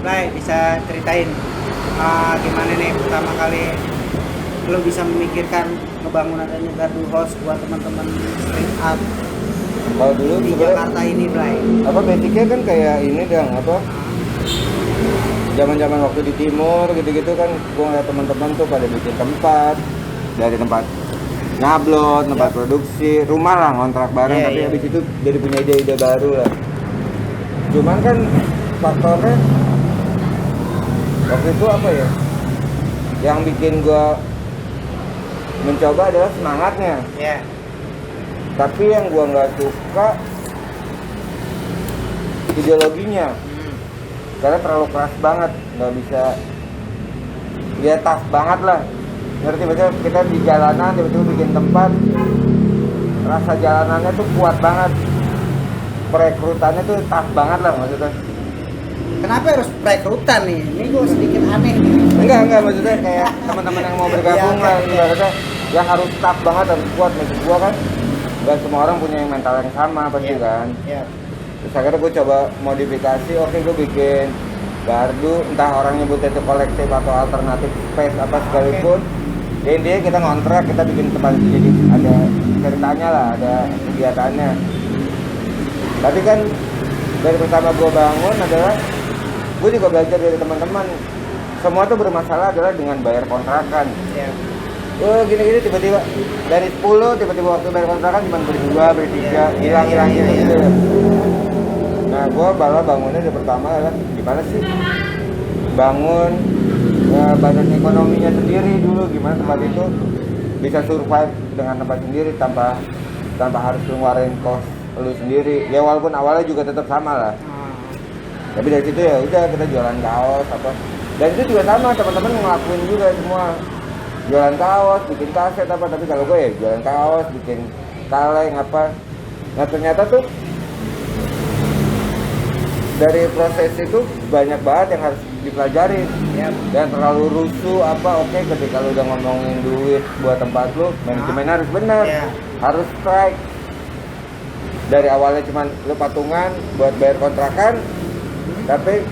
Blay, bisa ceritain gimana nih pertama kali lo bisa memikirkan ngebangun adanya gardu house buat teman-teman street art Kalau dulu di sebenarnya Jakarta ini, Blay? apa basicnya kan kayak ini dong apa zaman-zaman waktu di timur gitu-gitu kan gua ngeliat teman-teman tuh pada bikin tempat dari tempat ngablot, tempat produksi, rumah lah ngontrak bareng, Iya, tapi iya. habis itu jadi punya ide-ide baru lah. Cuman kan faktornya waktu itu apa ya? Yang bikin gua mencoba adalah semangatnya. Ya. Tapi yang gua nggak suka ideologinya. Karena terlalu keras banget, nggak bisa ya tough banget lah, ngerti maksudnya kita di jalanan tiba-tiba bikin tempat, rasa jalanannya tuh kuat banget, perekrutannya tuh tough banget lah maksudnya. Kenapa harus perekrutan nih? Ini gue sedikit aneh nih. Enggak maksudnya kayak teman-teman yang mau bergabung lah, ibaratnya ya harus tough banget, harus kuat. Maksud gua kan nggak semua orang punya mental yang sama pasti kan. Iya. Terus akhirnya gue coba modifikasi, oke gue bikin gardu, entah orang nyebutnya itu kolektif atau alternatif space apa sekalipun. Ya intinya kita ngontrak, kita bikin tempat itu jadi ada ceritanya lah, ada kegiatannya. Tapi kan dari pertama gue bangun adalah gue juga belajar dari teman-teman. Semua tuh bermasalah adalah dengan bayar kontrakan. Iya. Gini-gini tiba-tiba dari 10 tiba-tiba waktu bayar kontrakan cuma berdua, bertiga, hilang gitu. Nah, gue malah bangunnya dari pertama adalah gimana sih bangun ya, badan ekonominya sendiri dulu, gimana tempat itu bisa survive dengan tempat sendiri tanpa harus ngeluarin kos lu sendiri. Ya walaupun awalnya juga tetap sama lah. Tapi dari situ ya udah kita jualan kaos apa. Dan itu juga sama, teman-teman ngelakuin juga semua. Jualan kaos, bikin kaset apa, tapi kalau gue ya jualan kaos, bikin kaleng apa. Nah ternyata tuh dari proses itu banyak banget yang harus dipelajari. Dan terlalu rusuh apa, oke ketika lu udah ngomongin duit buat tempat lu, manajemen harus benar. Harus strike. Dari awalnya cuma lu patungan buat bayar kontrakan, tapi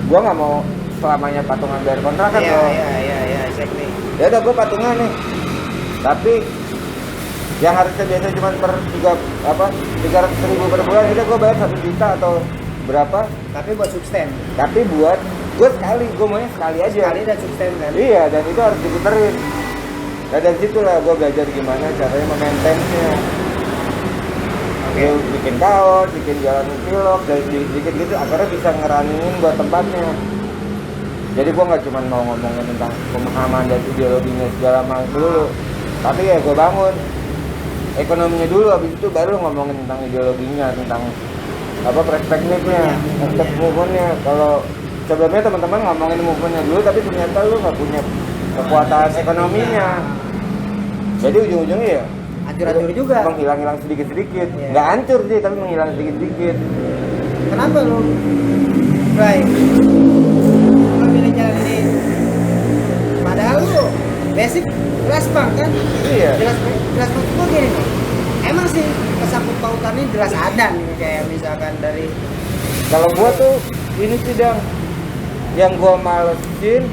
gua nggak mau selamanya patungan bayar kontrakan loh. Iya, exactly. Ya udah gua patungan nih, tapi yang harusnya biasa cuma per 300.000 per bulan, itu gua bayar 1 juta atau berapa? Tapi buat substan. Tapi buat gua sekali, gua maunya sekali aja. Sekali dan substan kan. Iya, dan itu harus diputerin. Nah dari situ lah gua belajar gimana caranya memaintainnya. Lu bikin kaos, bikin jualan cilok, dari sedikit gitu akhirnya bisa ngerunning buat tempatnya. Jadi gua nggak cuma mau ngomongin tentang pemahaman dan ideologinya segala macam dulu, tapi ya gua bangun ekonominya dulu, habis itu baru ngomongin tentang ideologinya, tentang apa perspektifnya, movementnya. Kalau sebelumnya teman-teman ngomongin movementnya dulu, tapi ternyata lu nggak punya kekuatan ekonominya, jadi ujung-ujungnya ya Hancur-hancur juga. menghilang-hilang sedikit-sedikit. Nggak hancur sih, tapi menghilang sedikit-sedikit. Kenapa lu, Bray, lu pilih jalan ini? Padahal lu basic jelas bang kan? Iya. Jelas maksud gua gini nih. Emang sih kesangkut pautannya jelas ada nih, kayak misalkan dari Kalau gua tuh ini sih Dang, yang gua malesin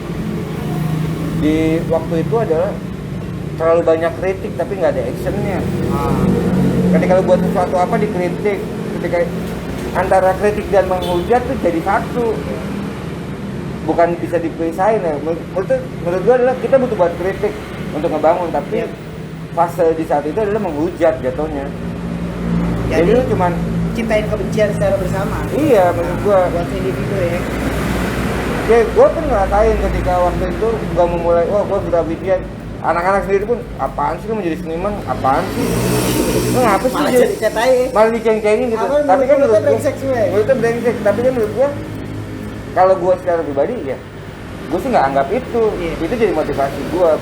di waktu itu adalah terlalu banyak kritik tapi nggak ada actionnya. Ketika lu buat sesuatu apa dikritik, ketika antara kritik dan menghujat tuh jadi satu, bukan bisa dipisahin ya. Menurut gua adalah kita butuh buat kritik untuk ngebangun, tapi fase di saat itu adalah menghujat jatuhnya. Jadi lu cuman cintain kebencian secara bersama. Iya, menurut gua Buat individu ya. ya gue pun ngerasain ketika waktu itu gua memulai, gua sudah bikin anak-anak sendiri pun, apaan sih lu menjadi seniman, apaan sih lu ngapa sih Malah jadi cetai. malah diceng-cengin gitu. Apa, Tapi kan menurut brengsek semua ya? brengsek, tapi kan menurut gua kalau gua secara pribadi ya gua sih nggak anggap itu jadi motivasi gua.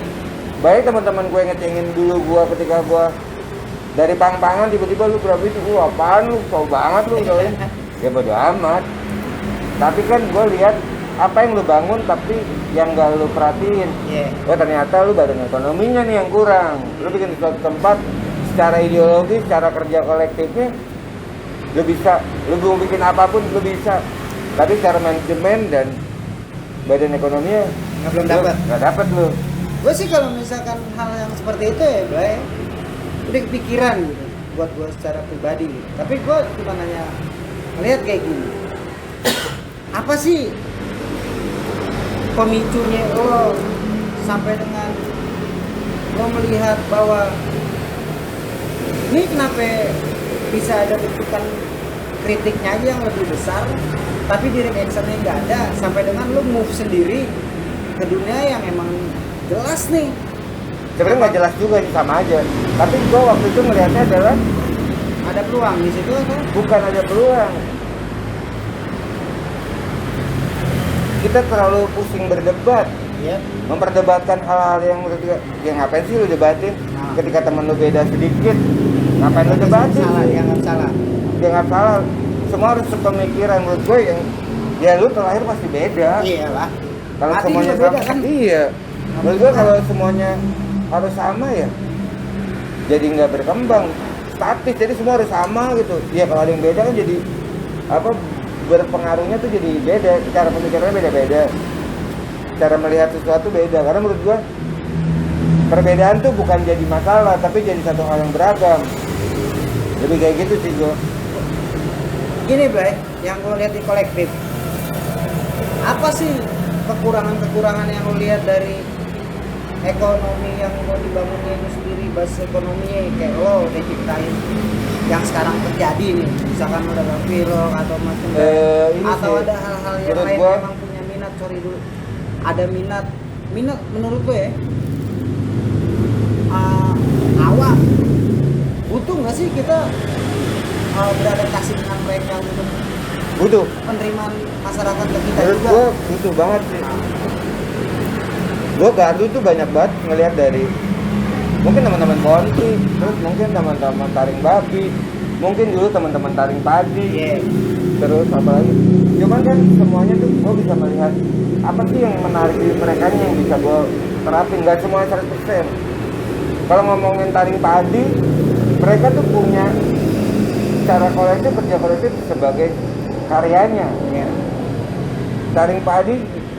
Baik teman-teman gue ngecengin dulu gua ketika gua dari pang-pangan tiba-tiba lu berapa itu, apaan lu, tau banget lu, ya bodo amat. Tapi kan gue lihat apa yang lu bangun tapi yang gak lu perhatiin. Oh ternyata lu badan ekonominya nih yang kurang. Lu bikin suatu tempat secara ideologi, secara kerja kolektifnya lu bisa, lu mau bikin apapun lu bisa. Tapi secara manajemen dan badan ekonominya belum dapat. Nggak dapat lu. Gue sih kalau misalkan hal yang seperti itu ya, Blay, udah kepikiran gitu buat gue secara pribadi gitu. Tapi gue cuma nanya melihat kayak gini. Apa sih pemicunya lo sampai dengan lo melihat bahwa ini kenapa bisa ada bentukan kritiknya aja yang lebih besar, tapi direct actionnya nggak ada, sampai dengan lo move sendiri ke dunia yang emang jelas nih. Sebenarnya nggak jelas juga sih, sama aja. Tapi gua waktu itu melihatnya adalah Ada peluang di situ kan? bukan ada peluang. Kita terlalu pusing berdebat, Iya. memperdebatkan hal-hal yang menurut gua, ya ngapain sih lu debatin? Nah. Ketika temen lu beda sedikit, ngapain lu debatin? Salah, sih? yang nggak salah. Ya nggak salah. Semua harus sepemikiran menurut gue yang ya lu terlahir pasti beda. Iya lah. Kalau Hati semuanya juga beda, sama, kan? iya. Menurut gue kalau semuanya harus sama ya, jadi nggak berkembang. Statis, jadi semua harus sama gitu. Ya kalau ada yang beda kan jadi apa berpengaruhnya tuh jadi beda. Cara pemikirannya beda-beda. Cara melihat sesuatu beda. Karena menurut gue perbedaan tuh bukan jadi masalah, tapi jadi satu hal yang beragam. Lebih kayak gitu sih gue. Gini, Blay, yang gue lihat di kolektif. Apa sih kekurangan-kekurangan yang lo lihat dari ekonomi yang mau dibangunnya itu sendiri, basis ekonominya kayak lo udah ciptain yang sekarang terjadi nih, misalkan lo dagang vlog atau macam Ini atau sih, ada hal-hal yang menurut lain gua- memang punya minat, sorry dulu, ada minat menurut gue ya, awam butuh nggak sih kita beradaptasi dengan mereka untuk Butuh. penerimaan masyarakat ke kita Menurut juga. gue butuh banget sih. Gue Gardu tuh banyak banget ngelihat dari mungkin teman-teman Konti, terus mungkin teman-teman taring babi, mungkin dulu teman-teman taring padi, Iya. terus apa lagi. Cuman kan semuanya tuh gue bisa melihat apa sih yang menarik di mereka yang bisa gue terapin. Gak semuanya 100%. Kalau ngomongin taring padi, mereka tuh punya cara kolektif, kerja kolektif sebagai karyanya. Iya. Taring padi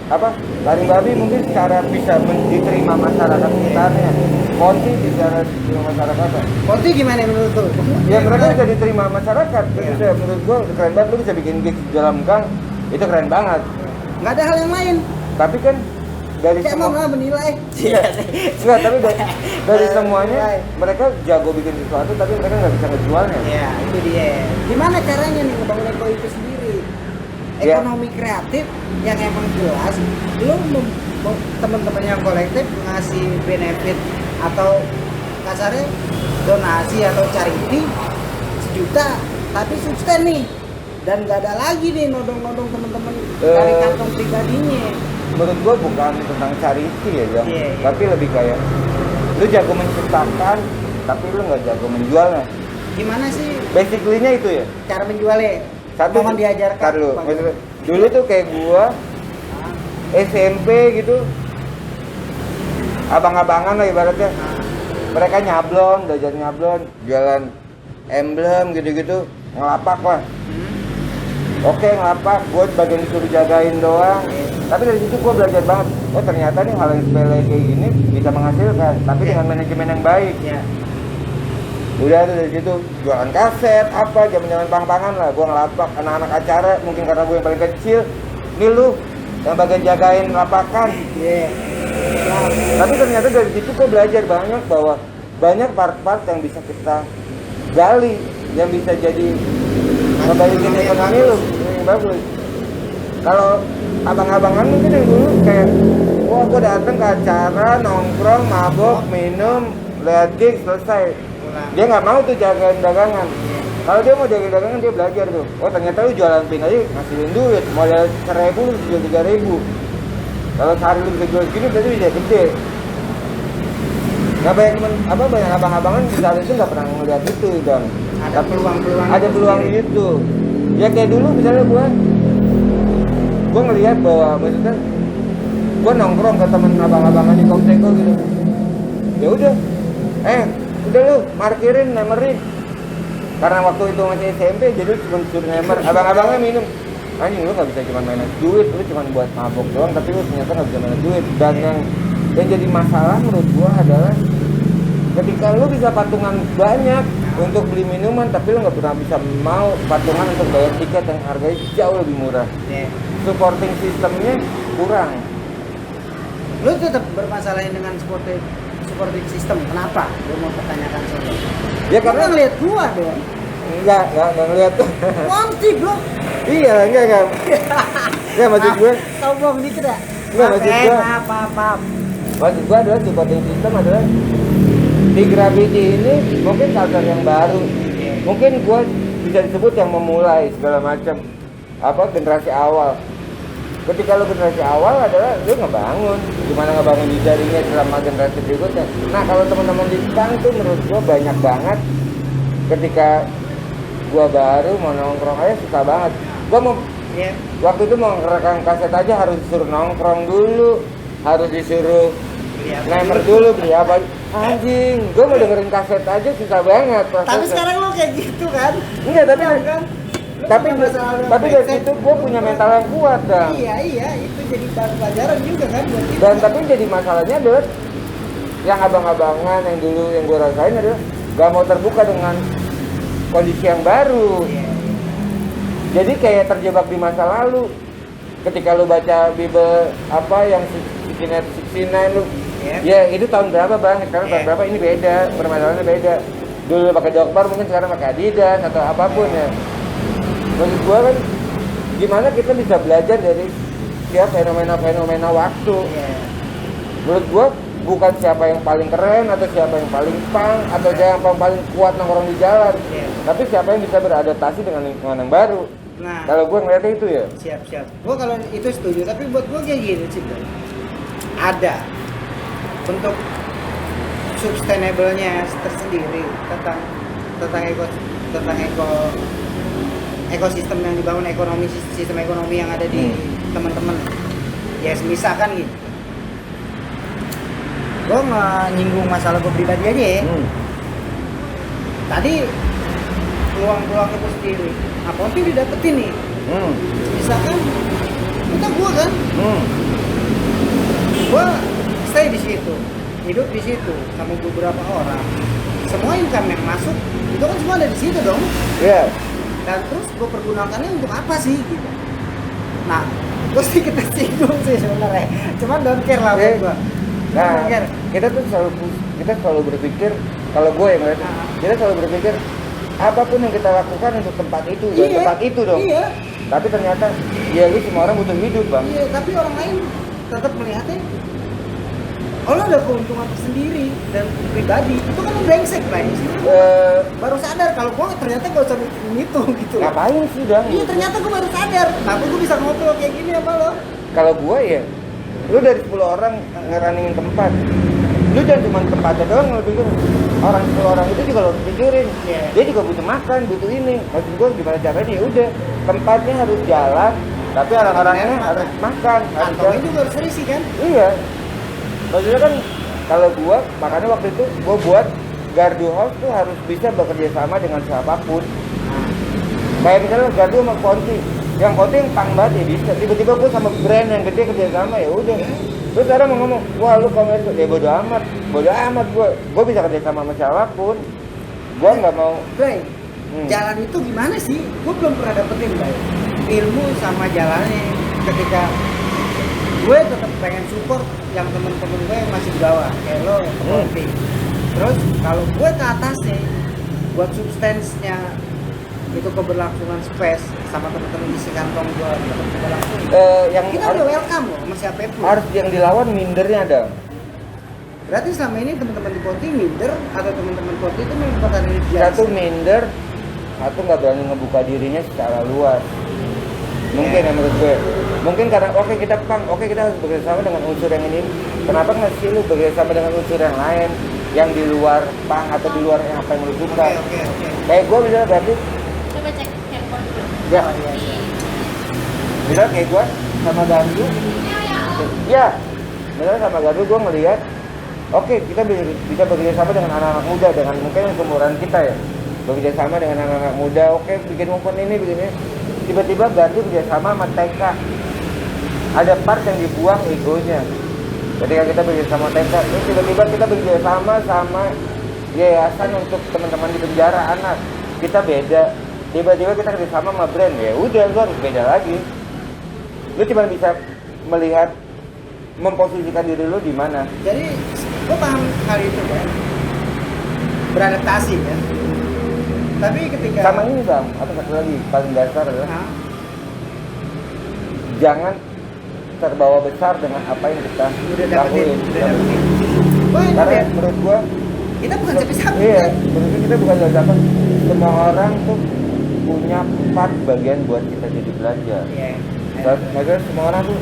apa taring babi mungkin secara bisa diterima masyarakat sekitarnya, Konti bicara diterima masyarakat. Konti gimana menurut lo? Ya mereka bisa diterima masyarakat. Iya. Itu menurut gua keren banget, lu bisa bikin gigs di dalam gang, itu keren banget. Nggak ada hal yang lain. Tapi kan dari Kayak semua mau menilai. enggak, tapi dari semuanya Menilai. mereka jago bikin sesuatu, tapi mereka nggak bisa ngejualnya. Iya, itu dia. Gimana caranya nih ngebangun Eko itu sendiri? Ya. Ekonomi kreatif yang emang jelas, lu teman-teman yang kolektif ngasih benefit atau kasarnya donasi atau charity 1 juta, tapi sustain nih, dan nggak ada lagi nih nodong-nodong teman-teman dari kantong pribadinya. Menurut gua bukan tentang charity ya, Bang. Iya. Tapi lebih kayak lu jago menciptakan, tapi lu nggak jago menjualnya. Gimana sih Basically-nya itu ya. cara menjualnya? Satu Mohon diajarkan. tar dulu. Bang. Maksudnya, dulu tuh kayak gua SMP gitu, abang-abangan lah ibaratnya. Mereka nyablon, belajar nyablon, jualan emblem gitu-gitu, ngelapak lah. Oke, ngelapak, gue bagian disuruh jagain doang. Tapi dari situ gue belajar banget. Oh ternyata nih hal yang sepele kayak gini bisa menghasilkan, tapi dengan manajemen yang baik. Ya. Udah tuh dari situ jualan kaset apa zaman-zaman pang-pangan lah, gue ngelapak anak-anak acara, mungkin karena gue yang paling kecil. Nih lu yang bagian jagain lapakan. Iya. Tapi ternyata dari situ gue belajar banyak bahwa banyak part-part yang bisa kita gali, yang bisa jadi ngebalikin ekonomi lu yang bagus. Kalau abang-abangan mungkin yang dulu kayak wah gue dateng ke acara nongkrong mabok minum lihat gigs selesai, dia nggak mau tuh jagain dagangan. Kalau dia mau jagain dagangan dia belajar tuh, oh ternyata lu jualan pin aja ngasilin duit, modal 1.000 lu jual 3.000. Kalau sehari lu bisa jual segini berarti bisa gede. Nggak banyak temen, banyak abang-abangan di saat itu nggak pernah ngeliat itu Bang. Ada peluang-peluang. Ada peluang sendiri. itu. Ya kayak dulu misalnya gua ngelihat bahwa maksudnya gua nongkrong ke temen abang-abangan di Komseko gitu. Ya udah, udah lu parkirin, nemerin. Karena waktu itu masih SMP jadi cuma suruh nemer. Abang-abangnya minum. anjing lu nggak bisa cuma mainan duit, lu cuma buat mabok doang, tapi lu ternyata nggak bisa mainan duit. Dan yang jadi masalah menurut gua adalah ketika lu bisa patungan banyak untuk beli minuman, tapi lu nggak pernah bisa mau patungan untuk bayar tiket yang harganya jauh lebih murah. Supporting sistemnya kurang. Lu tetap bermasalahin dengan supporting system. Kenapa? Gue mau pertanyakan soalnya. Ya karena ngeliat gua dong. enggak ngeliat. Wanti bro. Iya, enggak. Ya maksud gue. Sombong dikit ya. Enggak maksud gue. Maaf. Maksud gue adalah supporting system adalah di Gravity ini mungkin culture yang baru. Mungkin gue bisa disebut yang memulai segala macam generasi awal. Ketika lu generasi awal adalah lu ngebangun, gimana ngebangun jejaringnya selama generasi berikutnya. Nah kalau teman-teman di bank tuh menurut gua banyak banget. Ketika gua baru mau nongkrong aja susah banget. Gua mau waktu itu mau ngerekam kaset aja harus disuruh nongkrong dulu, harus disuruh ngemer dulu beli apa. Anjing, gua mau dengerin kaset aja susah banget. Tapi sekarang lu kayak gitu kan? Enggak, tapi dari situ gue punya mental yang kuat dan iya itu jadi bahan pelajaran juga kan buat kita. Dan tapi jadi masalahnya adalah yang abang-abangan yang dulu yang gue rasain adalah gak mau terbuka dengan kondisi yang baru. Jadi kayak terjebak di masa lalu. Ketika lu baca Bible yang 69 lu ya itu tahun berapa bang, sekarang tahun berapa, ini beda, permasalahannya beda. Dulu pakai Jokbar mungkin sekarang pakai Adidas atau apapun ya. Menurut gua kan gimana kita bisa belajar dari fenomena-fenomena waktu. Menurut gua bukan siapa yang paling keren atau siapa yang paling pang atau siapa yang paling kuat nongkrong di jalan, tapi siapa yang bisa beradaptasi dengan lingkungan yang baru. Nah, kalau gua ngeliatnya itu ya. Siap. Gua kalau itu setuju, tapi buat gua kayak gini sih, bro. Ada untuk sustainable-nya tersendiri tentang ekosistem yang dibangun, sistem ekonomi yang ada di teman-teman. Ya misalkan gitu. Gue nggak nyinggung masalah gue pribadi aja ya. Tadi peluang-peluang itu sendiri. Apa sih didapetin nih? Misalkan kita gue kan, gue stay di situ, hidup di situ sama beberapa orang. Semua income yang masuk itu kan semua ada di situ dong. Iya. Dan terus gue pergunakannya untuk apa sih gitu. Nah, gue sih kita singgung sih sebenarnya. Cuman don't care lah buat gue. Nah, kita selalu berpikir, kalau gue yang ngeliat, kita selalu berpikir apapun yang kita lakukan untuk tempat itu, tempat itu dong. Iya. Tapi ternyata ya lu semua orang butuh hidup bang. Iya, tapi orang lain tetap melihatnya lo ada keuntungan tersendiri dan pribadi. Itu kan brengsek lah ya. Baru sadar kalau gue ternyata gak usah mikirin itu gitu. Ngapain sih dong? Iya, ternyata gue baru sadar. Tapi gue bisa ngobrol kayak gini sama lo. Kalau gue ya, lu dari 10 orang ngerunningin tempat, lu jangan cuma tempatnya doang lu pikir. Orang 10 orang itu juga lo pikirin. Dia juga butuh makan, butuh ini. Maksud gue gimana caranya, ya udah tempatnya harus jalan, tapi orang-orangnya harus makan, harus jalan. Itu harus serisi kan? Iya. Maksudnya kan kalau gua, makanya waktu itu gua buat Gardu House tuh harus bisa bekerja sama dengan siapapun. Kayak misalnya Gardu sama Konti, yang Konti yang pang banget ya bisa. Tiba-tiba gua sama brand yang gede kerja sama, ya udah. Terus ada mau ngomong, wah lu komersial, ya bodo amat gua bisa kerja sama siapapun. Gua nggak mau. Bray, jalan itu gimana sih? Gua belum pernah dapetin Bray. Ilmu sama jalannya. Ketika gue tetap pengen support yang temen-temen gue yang masih di bawah kayak lo, Konti. Terus kalau gue ke atasnya buat substansnya itu keberlangsungan space sama temen-temen isi kantong gue tetap keberlangsungan. Yang kita udah welcome loh sama siapapun. Harus yang dilawan mindernya ada. Berarti selama ini teman-teman di Konti minder atau teman-teman Konti itu merupakan biasa? Satu minder, satu nggak berani ngebuka dirinya secara luas. Mungkin ya menurut gue. Mungkin karena kita harus bekerjasama dengan unsur yang ini. Kenapa nggak sih lu bekerjasama dengan unsur yang lain yang di luar pang atau di luar yang apa yang lu suka? Oke. Kayak gue misalnya berarti. Coba cek handphone dulu. Ya. Misalnya kayak gue sama Gandu. Ya. Misalnya sama Gandu gue ngelihat, oke, kita bisa bekerjasama dengan anak-anak muda dengan mungkin yang seumuran kita ya. Bekerjasama dengan anak-anak muda, oke, bikin movement ini, bikin ini. tiba-tiba Gardu kerjasama sama TK. Ada part yang dibuang egonya. Ketika kita bekerjasama TK, terus tiba-tiba kita bekerjasama sama yayasan untuk teman-teman di penjara anak. Kita beda. Tiba-tiba kita kerjasama sama brand, ya udah lu harus beda lagi. Lu cuma bisa melihat memposisikan diri lu di mana. Jadi gue paham hal itu kan, beradaptasi kan. Tapi ketika Sama ini bang, atau satu lagi paling dasar adalah Hah? jangan terbawa besar dengan apa yang kita udah dapetin. Wah, ini Karena lihat, menurut gua kita bukan siapa-siapa. iya, kan? menurut gua kita bukan siapa. Semua orang tuh punya part bagian buat kita jadi belajar. Iya. Maksudnya semua orang tuh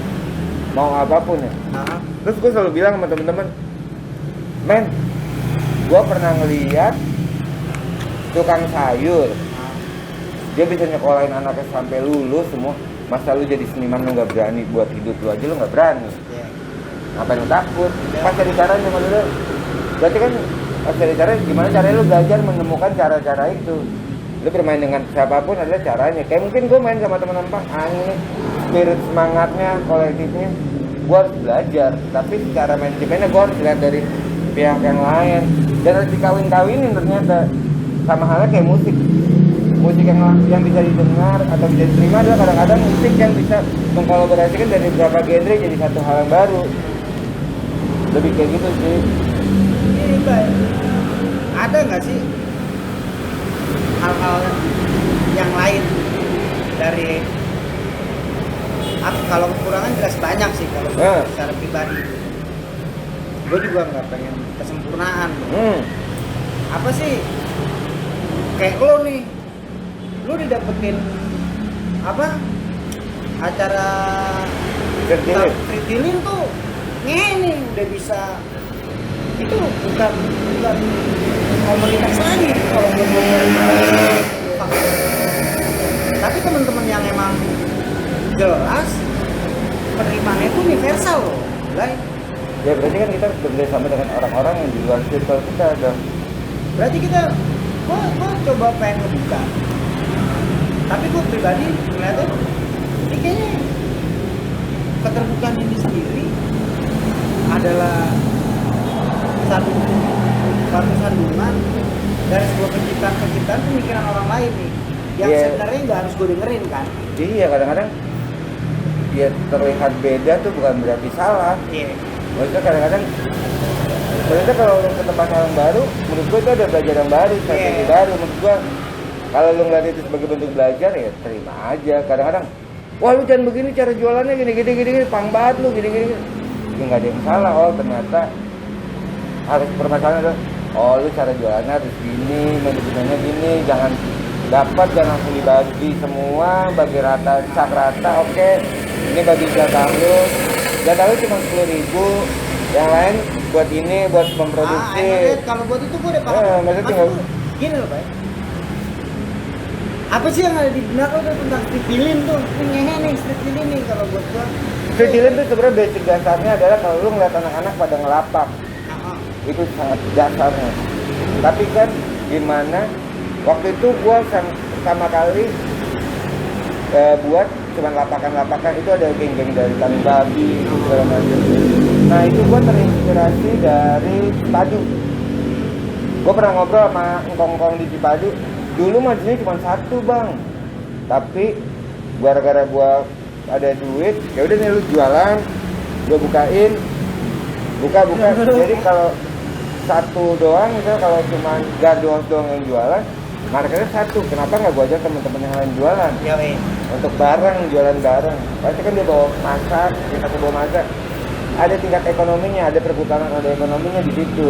mau apapun ya. Hah? Terus gua selalu bilang sama temen-temen, men, gua pernah ngeliat tukang sayur, dia bisa nyekolahin anaknya sampai lulus semua. Masa lu jadi seniman lu nggak berani buat hidup lu aja, lu nggak berani. Iya. Ngapain lu takut? Ya. Pas cari caranya sama lu. Berarti kan pas cari caranya gimana caranya lu belajar menemukan cara-cara itu. Lu bermain dengan siapapun adalah caranya. Kayak mungkin gue main sama teman-teman Bang, ini spirit semangatnya, kolektifnya, gue harus belajar. Tapi cara main timnya gue harus lihat dari pihak yang lain. Dan harus dikawin-kawinin ternyata. Sama halnya kayak musik. Musik yang bisa didengar atau bisa diterima adalah kadang-kadang musik yang bisa mengkolaborasikan dari beberapa genre jadi satu hal yang baru. Lebih kayak gitu sih. Ini Mbak, ada nggak sih hal-hal yang lain dari aku? Kalau kekurangan jelas banyak sih kalau Nah. secara pribadi. Gue juga nggak pengen kesempurnaan. Apa sih kayak lo nih, lo didapetin apa acara Tertilin. Tertilin tuh nih udah bisa, itu bukan komunitas lagi kalau gue tapi teman-teman yang emang jelas penerimaannya itu universal loh, Blay. Ya berarti kan kita harus bekerja sama dengan orang-orang yang di luar circle kita dong. Berarti kita gua coba pengen ngebuka, tapi gue pribadi ngeliatnya ini kayaknya keterbukaan ini sendiri adalah satu sandungan dari sebuah penciptaan pemikiran orang lain nih yang Yeah. sebenarnya nggak harus gue dengerin kan. Iya kadang-kadang dia terlihat beda tuh bukan berarti salah. Iya. Maksudnya kadang-kadang sebenarnya kalau lu ke tempat yang baru, menurut gua itu ada belajar yang baru, strategi Yeah. baru. Menurut gua kalau lu ngeliat itu sebagai bentuk belajar ya terima aja. Kadang-kadang, wah lu jangan begini cara jualannya gini, pang banget lu gini. Ya nggak ada yang salah. Oh ternyata harus permasalahan adalah, oh lu cara jualannya harus gini, manajemennya gini, jangan dapat dan langsung dibagi semua, bagi rata, sak rata, oke. Ini bagi jatah lu cuma 10.000, yang lain buat ini, buat memproduksi. Kalau buat itu gue udah paham. Maksudnya Maksud tinggal- gua, gini loh, Pak. Apa sih yang ada di benak lo tuh tentang street dealing tuh? Ngehe nih street dealing nih kalau buat gua. Street dealing itu sebenarnya basic dasarnya adalah kalau lu ngeliat anak-anak pada ngelapak, Nah, itu sangat dasarnya. Tapi kan gimana? Waktu itu gua pertama kali buat cuman lapakan-lapakan, itu ada geng-geng dari kami babi segala macam. Nah itu gua terinspirasi dari Cipadu. Gua pernah ngobrol sama engkong-engkong di Cipadu. Dulu majunya cuma satu bang, tapi gara-gara gua ada duit, ya udah nih lu jualan, gua bukain, buka. Jadi kalau satu doang, misalnya kalau cuma Gardu doang yang jualan, marketnya satu. Kenapa nggak gua ajak teman-teman yang lain jualan? ya weh. Untuk bareng, jualan bareng. Pasti kan dia bawa masak, kita bawa masak. Ada tingkat ekonominya, ada perputaran, ada ekonominya di situ.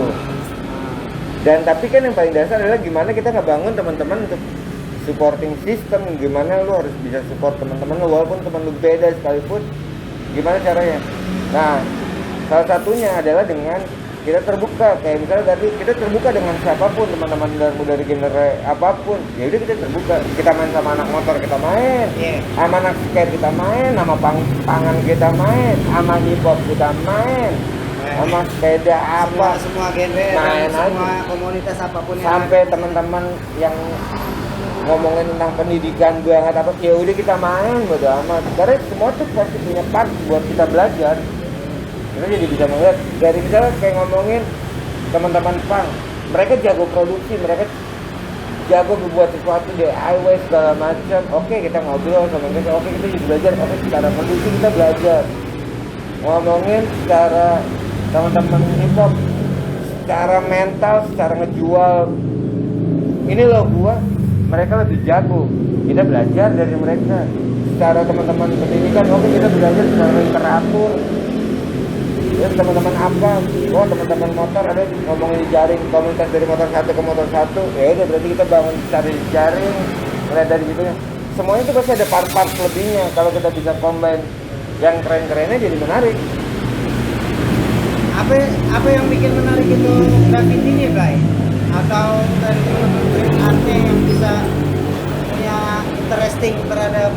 Dan tapi kan yang paling dasar adalah gimana kita ngebangun teman-teman untuk supporting system. Gimana lu harus bisa support teman-teman lu walaupun teman lu beda sekalipun. Gimana caranya? Nah, salah satunya adalah dengan kita terbuka. Kayak misalnya tadi kita terbuka dengan siapapun, teman-teman dari genre apapun. Ya udah kita terbuka. Kita main sama anak motor, kita main. Iya. Sama anak skate kita main, sama pangan kita main, sama hip hop kita main. Sama sepeda apa, Semua genre, main semua aja. komunitas apapun yang Sampai teman-teman yang ngomongin tentang pendidikan banget apa, ya udah kita main bodo amat. Karena semua tuh pasti punya part buat kita belajar. Kita jadi bisa melihat dari misalnya kayak ngomongin teman-teman pang, mereka jago produksi, mereka jago membuat sesuatu DIY segala macam. Oke, kita ngobrol sama mereka, oke kita jadi belajar, oke secara produksi kita belajar. Ngomongin secara teman-teman hip hop, secara mental, secara ngejual, ini loh gua, mereka lebih jago, kita belajar dari mereka. Secara teman-teman pendidikan, oke kita belajar secara literatur. Ya teman-teman apa, oh teman-teman motor ada ngomongin di jaring komunitas dari motor satu ke motor satu, ya udah berarti kita bangun cari jaring, mulai dari gitu ya. Semuanya itu pasti ada part-part lebihnya. Kalau kita bisa combine yang keren-kerennya jadi menarik. Apa yang bikin menarik itu graffiti nih, Bray? Atau dari teman-teman artnya yang bisa punya interesting terhadap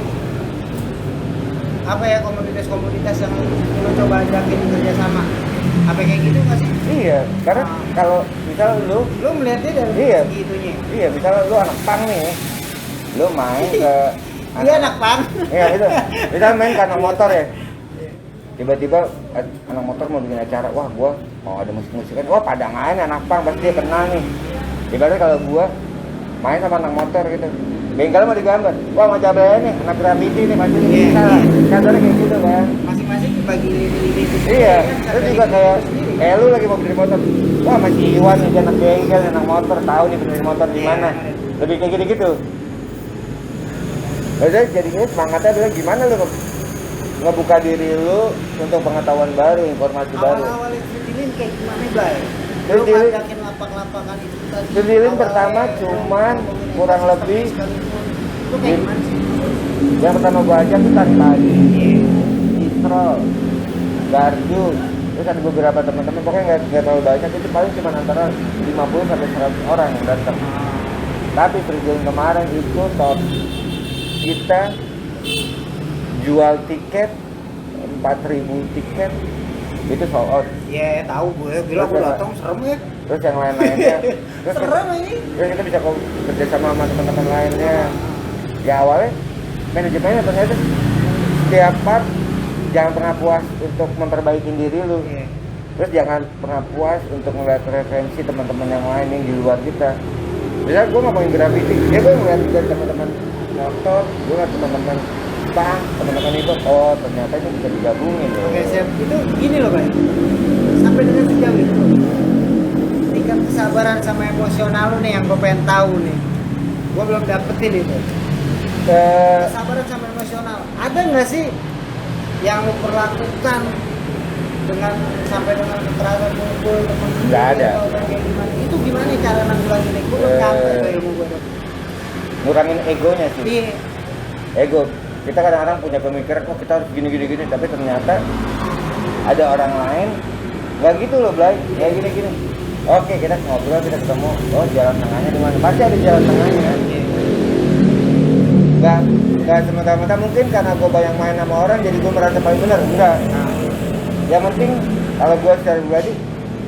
apa ya komunitas-komunitas yang lo coba ajakin kerjasama, apa kayak gitu nggak sih? Iya, karena kalau misal lu melihatnya dari iya, segi itunya. iya, misalnya lu anak pang nih, lu main ke Iya anak pang. Iya itu, kita main ke anak motor ya. Tiba-tiba anak motor mau bikin acara, wah gua mau ada musik-musikan, wah padang aja anak pang pasti dia kenal nih. Ibaratnya kalau gua main sama anak motor gitu, bengkel mau digambar, wah mau cabai nih, anak graffiti nih pasti bisa lah. Contohnya kayak gitu kan. Masing-masing dibagi lini-lini. Iya, itu juga kayak lu lagi mau beli motor, wah masih Iwan nih anak bengkel, anak motor, tahu nih beli motor di mana. Lebih kayak gitu-gitu. Jadinya semangatnya adalah gimana lu ngebuka diri lu untuk pengetahuan baru, informasi baru. Awal-awal street kayak gimana, Bay? Lu Street dealing- ngajakin lapak-lapakan itu tadi. Street dealing Awalnya pertama cuman kurang lebih itu kayak gimana sih? yang pertama gua ajak tuh tari-tari, Istrol, Gardu, terus ada beberapa teman-teman, pokoknya nggak terlalu banyak, itu paling cuma antara 50 sampai 100 orang yang datang. Tapi street dealing kemarin itu top, kita jual tiket 4.000 tiket itu sold out. Iya, tahu gue. Gila gue datang serem ya. Terus yang lain-lainnya terus Serem ini. terus kita bisa kerja sama teman-teman lainnya. Ya awalnya manajemennya ternyata setiap part jangan pernah puas untuk memperbaiki diri lu. Iya. Terus jangan pernah puas untuk melihat referensi teman-teman yang lain yang di luar kita. Misalnya gue ngomongin graffiti, ya gue ngeliat dari teman-teman motor, gue ngeliat teman-teman pang, teman-teman itu, oh ternyata itu bisa digabungin loh. Oke, siap. Itu gini loh, Bay. Sampai dengan sejauh itu. Tingkat kesabaran sama emosional lu nih yang gue pengen tahu nih. Gue belum dapetin itu. Kesabaran sama emosional. Ada nggak sih yang lu perlakukan dengan sampai dengan kekerasan mukul temen lu Nggak ada. atau kayak gimana? Itu gimana cara nanggulangi gue belum nyampe ke ilmu gue tuh. Ngurangin egonya sih. Iya. Ego. Kita kadang-kadang punya pemikiran, oh kita harus gini, tapi ternyata ada orang lain nggak gitu loh, Blay. Ya gini. Oke, kita ngobrol, kita ketemu. Oh, jalan tengahnya di mana? Pasti ada jalan tengahnya. Nggak semata-mata mungkin karena gue banyak main sama orang, jadi gue merasa paling benar. Enggak. Yang penting kalau gue secara pribadi,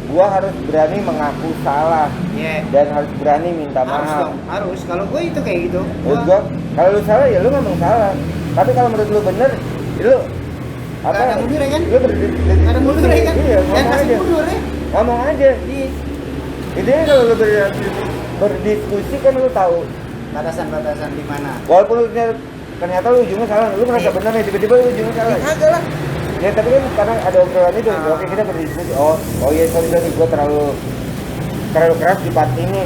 gue harus berani mengaku salah. Iya. Dan harus berani minta Harus maaf. dong, harus. Kalau gue itu kayak gitu. Menurut gua, kalau lu salah ya lu ngomong salah. Tapi kalau menurut lu bener, ya lu Nggak ada mundur ya kan? Lu Nggak ada mundur ya kan? Iya, Jangan ngomong kasih aja. mundur ya. Ngomong aja. Iya. Intinya kalau lu berdiskusi kan lu tahu. Batasan-batasan di mana? Walaupun lu ternyata lu ujungnya salah, lu merasa Iya. bener nih, tiba-tiba lu ujungnya salah. Kagak lah. Ya tapi kan karena ada obrolan itu, oke kita berdiskusi. Oh iya sorry gua terlalu keras di part ini.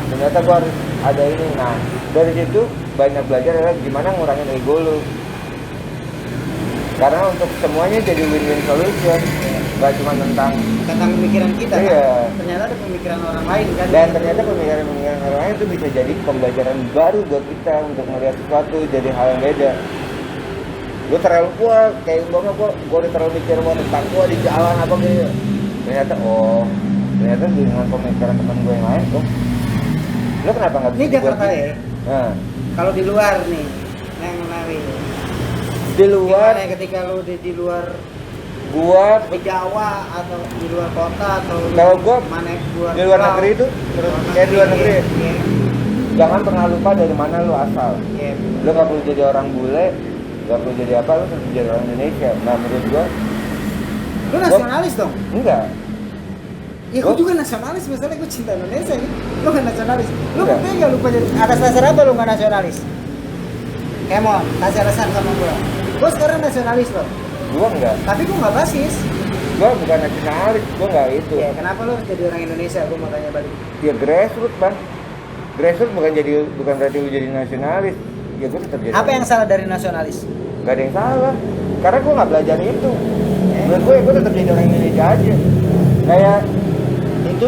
Ternyata gua harus ada ini. Nah dari situ banyak belajar adalah gimana ngurangin ego lu. Karena untuk semuanya jadi win-win solution, nggak cuma tentang pemikiran kita Iya. kan. Ternyata ada pemikiran orang lain kan. dan ternyata pemikiran orang lain itu bisa jadi pembelajaran baru buat kita untuk melihat sesuatu jadi hal yang beda. Gue terlalu kuat kayak umpama gue udah terlalu mikir tentang gue di jalan apa gitu. Ternyata dengan pemikiran teman gue yang lain, lo kenapa nggak Ini bisa Jakarta buat ya. Nah, Kalau di luar nih, yang menarik. di luar Gimana ketika lu di luar gua di Jawa atau di luar kota atau Kalau gua mana di luar pulau? negeri itu Di luar kayak di luar negeri. Iya. jangan pernah lupa dari mana lu asal. Iya. Lu nggak perlu jadi orang bule, nggak perlu jadi apa, lu harus jadi orang Indonesia. Nah menurut gua Lu nasionalis dong? enggak. Ya gue Gua- juga nasionalis, masalahnya gue cinta Indonesia nih. Lu gak nasionalis? Lu Enggak. buktinya gak lupa jadi atas dasar apa lu gak nasionalis? Kemon, kasih alasan sama gue. Gue sekarang nasionalis loh, Gua enggak. tapi gue gak basis. Gua bukan nasionalis, gua enggak itu. Ya kenapa lu harus jadi orang Indonesia? Gue mau tanya balik. Ya grassroots bang. Grassroots bukan berarti lu jadi nasionalis. Ya gua tetap jadi. Apa yang salah dari nasionalis? Gak ada yang salah. Karena gua nggak belajar itu. Menurut gua tetap jadi orang Indonesia aja. Kayak itu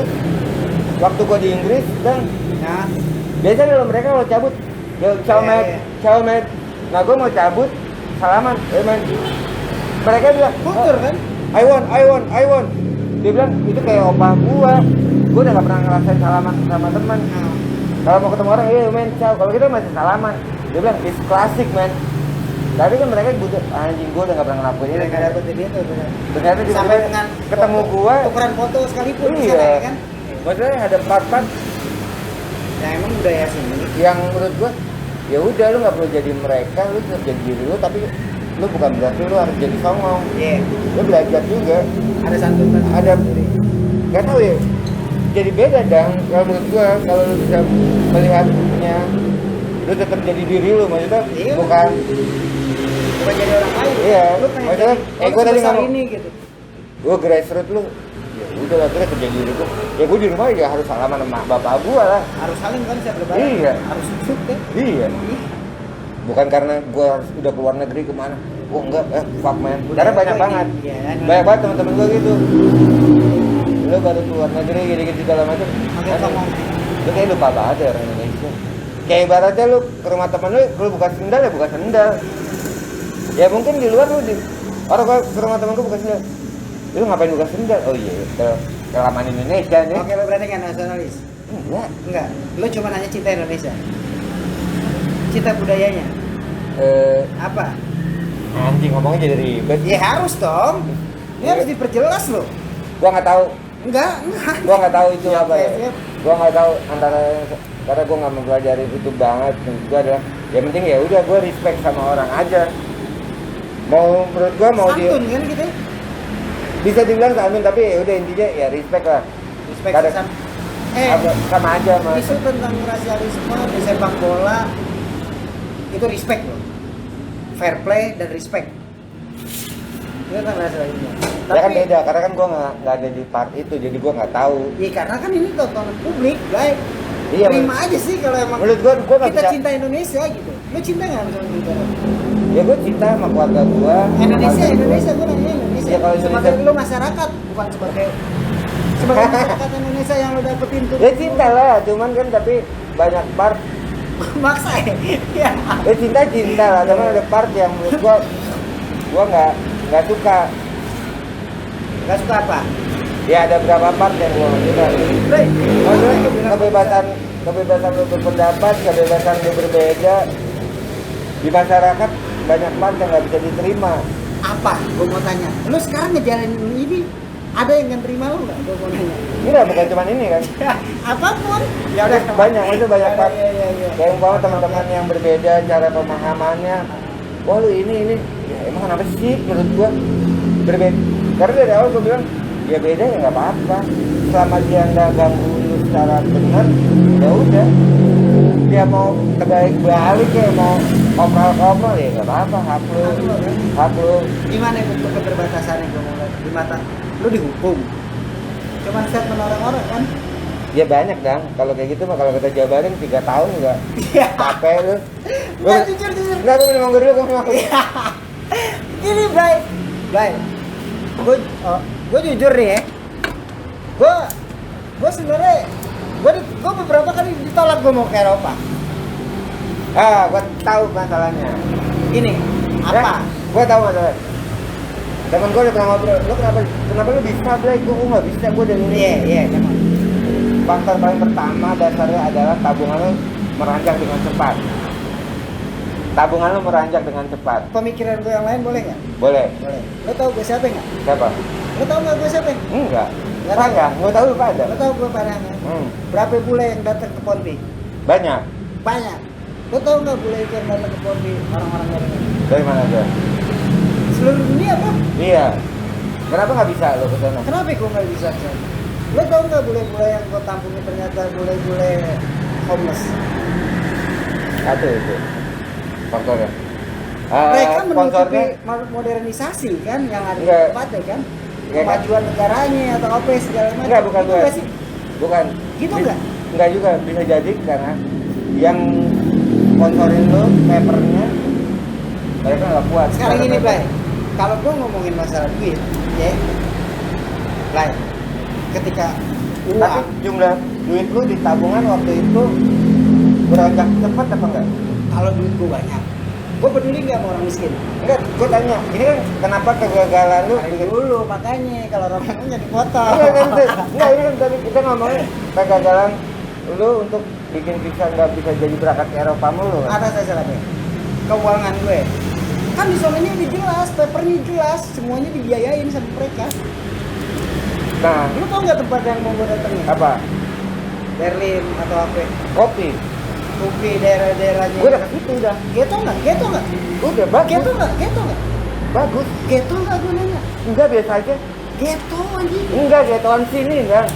waktu gua di Inggris bang. Nah, Biasanya kalau mereka kalau cabut, ya ciao Iya, mate, iya. ciao mate. Nah gua mau cabut, salaman, man. Mereka bilang, kultur kan? I want. Dia bilang itu kayak opah gua udah gak pernah ngerasain salaman sama teman. Nah, Kalau mau ketemu orang, men, ciao. Kalau kita masih salaman, dia bilang it's classic, man. Tapi kan mereka butuh, anjing gua udah gak pernah ngelakuin ini. gak dapet dia tuh. Ternyata Sampai tiba-tiba dengan ketemu gua, tukeran foto sekalipun di iya. sana ya kan? Maksudnya ada part-part Ya emang budaya sini. yang menurut gua, ya udah lu nggak perlu jadi mereka, lu tetap jadi diri lu, tapi lu bukan berarti lu harus jadi songong. Iya. Lu belajar juga, Ada santunan. ada nggak tahu ya. Jadi beda dong kalau menurut gua, kalau lu bisa melihatnya, lu tetap jadi diri lu, maksudnya Iya. bukan. Bukan jadi orang lain. Iya, Lu pengen maksudnya, jadi, gua tadi sebesar ngomong, ini gitu. gua grassroots lu, ya udah lah, kerja diri gua. Ya gua di rumah ya harus salaman sama bapak gua lah. Harus saling kan siap lebaran. Iya. Harus sukses deh. Iya. Bukan karena gue harus udah keluar negeri kemana. Oh enggak, fuck man. Udah, Karena banyak ini, banget. iya, ini. Banyak banget teman-teman gue gitu. Lo baru keluar negeri gini-gini segala macam. Makin Aduh, songong. Lo kayak lupa banget ya orang Indonesia. Kayak ibaratnya lu ke rumah temen lu buka sendal ya buka sendal. Ya mungkin di luar lu di orang gua ke rumah temen gue buka sendal. Lu ngapain buka sendal? Oh iya, kelamaan Indonesia nih. Oke, lo berarti nggak nasionalis? Enggak. Enggak. Lo cuma hanya cinta Indonesia. Cinta budayanya. Apa? Anjing ngomongnya jadi ribet. Ya harus dong. Ini harus diperjelas lo. Gua nggak tahu. Enggak. Gua nggak tahu itu Siap, apa ya. siap. Gua nggak tahu antara karena gua nggak mempelajari itu banget. Dan gua adalah yang penting ya udah gua respect sama orang aja. Mau menurut gua mau dia Santun kan gitu. bisa dibilang santun tapi ya udah intinya ya respect lah. Respect Kadang- sama. Sama aja mas. Isu tentang rasialisme di sepak bola itu respect loh. Fair play dan respect. Itu kan rasialisme. Ya kan beda karena kan gua nggak ada di part itu jadi gua nggak tahu. Ya karena kan ini tontonan publik, guys. Iya, Terima aja sih kalau emang menurut gua nggak kita bisa. cinta Indonesia gitu. Lu cinta nggak sama negara? Ya gua cinta sama keluarga gua. Indonesia, keluarga gua. Indonesia, gue nanya Indonesia. Ya, kalau sebagai Indonesia- lu masyarakat, bukan sebagai masyarakat Indonesia yang lu dapetin tuh. Ya cinta lah, cuman kan tapi banyak part. Maksa ya. Ya. Ya cinta lah, cuman ada part yang menurut gua nggak suka. Gak suka apa? Ya ada beberapa part yang gua nggak suka. Maksudnya kebebasan lu berpendapat, kebebasan lu berbeda di masyarakat banyak part yang nggak bisa diterima. Apa? Gue mau tanya. Lu sekarang ngejalanin ini, ada yang nggak terima lu nggak? Gue mau nanya. Ini bukan cuma ini kan. Apapun. Ya udah banyak, maksudnya banyak part. Iya. Kayak umpama teman-teman yang berbeda cara pemahamannya. Wah lu ini, ya emang kenapa sih menurut gua berbeda? Karena dari awal gua bilang ya beda ya nggak apa-apa. Selama dia nggak ganggu lu secara benar, ya udah. Dia mau terbaik balik ya mau ngobrol ya nggak apa-apa, hak lu. Gimana bentuk keterbatasannya gue mau lihat di mata? Lu dihukum. Cuman statement orang-orang kan? Ya banyak dong. Kalau kayak gitu mah kalau kita jabarin 3 tahun nggak Iya. capek lu. Nggak, jujur. Nggak, gua minum anggur dulu, gua minum anggur. Iya. Gini, Bray. Gue jujur nih ya. Gue sebenarnya gue beberapa kali ditolak gue mau ke Eropa. Gua tahu masalahnya. Ini apa? Gua tahu masalah. Temen gua udah pernah ngobrol, lu kenapa lu bisa, Blay? Gua nggak bisa, gua dari ini. Iya, emang. Faktor paling pertama dasarnya adalah tabungan lu meranjak dengan cepat. Tabungan lu meranjak dengan cepat. Pemikiran gue yang lain boleh nggak? Boleh. Boleh. Lo tau gue siapa nggak? Siapa? Lo tau nggak gue siapa? Enggak. Nggak tahu. Enggak. Gua tahu lu pada. Lo tau gue pada nggak? Hmm. Berapa bule yang datang ke Ponti? Banyak. banyak. Lo tau nggak bule itu yang datang ke Podi orang-orang dari mana? Dari mana tuh? Seluruh dunia apa? Iya. Kenapa nggak bisa lo ke sana? Kenapa gue nggak bisa ke sana? Lo tau nggak bule-bule yang gue tampungin ternyata bule-bule homeless? Satu itu faktornya. Mereka menutupi sponsornya modernisasi kan yang ada di Enggak. tempatnya kan? Enggak, kan? Kemajuan negaranya atau apa segala macam. enggak, bukan Gitu bukan. nggak sih? Bukan. Gitu Bi- nggak? Enggak juga, bisa jadi karena yang sponsorin lo papernya mereka nggak kuat. Sekarang Karena ini, paper. Blay, kalau gue ngomongin masalah duit, ya, Blay, ketika Tapi uang, jumlah duit lu di tabungan waktu itu beranjak cepat apa enggak? kalau duit gue banyak, gue peduli nggak sama orang miskin? Enggak, gue tanya, ini kan kenapa kegagalan lu Tarik bikin dulu, makanya kalau orang punya dipotong. enggak, ini kan tadi kita ngomongin kegagalan lu untuk bikin visa nggak bisa jadi berangkat ke Eropa mulu kan? Atas salahnya, keuangan gue. Kan di sononya udah jelas, papernya jelas, semuanya dibiayain sama mereka. Nah, Lu tau nggak tempat yang mau gue datengin? apa? Berlin atau apa? Kopi. Kopi daerah-daerahnya. Gue udah ke situ udah. Geto nggak? Geto nggak? Udah bagus. Geto nggak? Geto nggak? Bagus. Geto nggak gue nanya? Enggak biasa aja. Geto anjing. Enggak getoan sini enggak.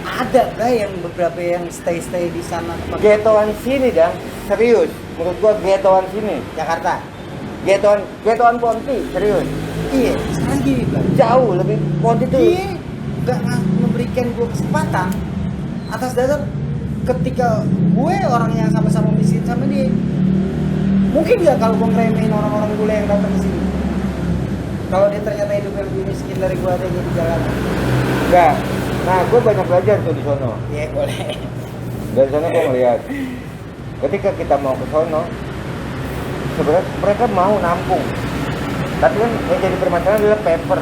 Ada nggak yang beberapa yang stay di sana? Getoan sini dah. Serius. Menurut gua getoan sini. Jakarta. Getoan Ponti, serius. Iya. Sekarang gini Bang. Jauh lebih Ponti tuh. Dia nggak memberikan gue kesempatan atas dasar ketika gue orang yang sama-sama miskin sama dia. Mungkin nggak kalau gue ngeremehin orang-orang bule yang datang ke sini? Kalau dia ternyata hidup yang lebih miskin dari gue adanya di jalan. Enggak. Nah, gua banyak belajar tuh di sono. Iya boleh. Dari sana gua ngeliat. Ketika kita mau ke sono, sebenarnya mereka mau nampung. Tapi kan yang jadi permasalahan adalah paper,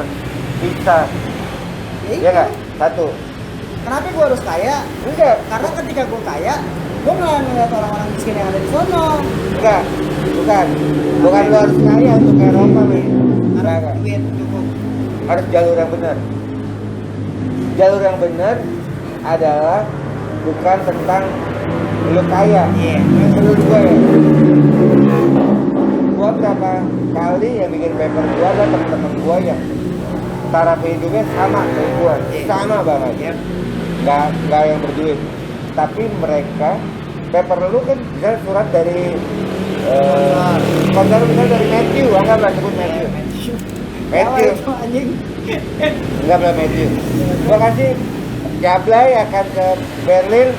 visa. Iya nggak? Satu. Kenapa gue harus kaya? Enggak. Karena ketika gue kaya, gue malah ngeliat orang-orang miskin yang ada di sono. Enggak. Bukan. Bukan lu harus kaya untuk ke Eropa, Win. Enggak, Harus enggak. duit cukup. Harus jalur yang benar. Jalur yang benar adalah bukan tentang lu kaya. Iya. Menurut gue ya. Gua berapa kali yang bikin paper gua ada teman-teman gua yang taraf hidupnya sama kayak gua, Iya. sama banget. Iya. Nggak yang berduit. Tapi mereka paper lu kan bisa surat dari sponsor misalnya dari Matthew, anggaplah sebut Matthew. Matthew. Itu anjing. Enggak lah Matthew. Gua kasih Jablay akan ke Berlin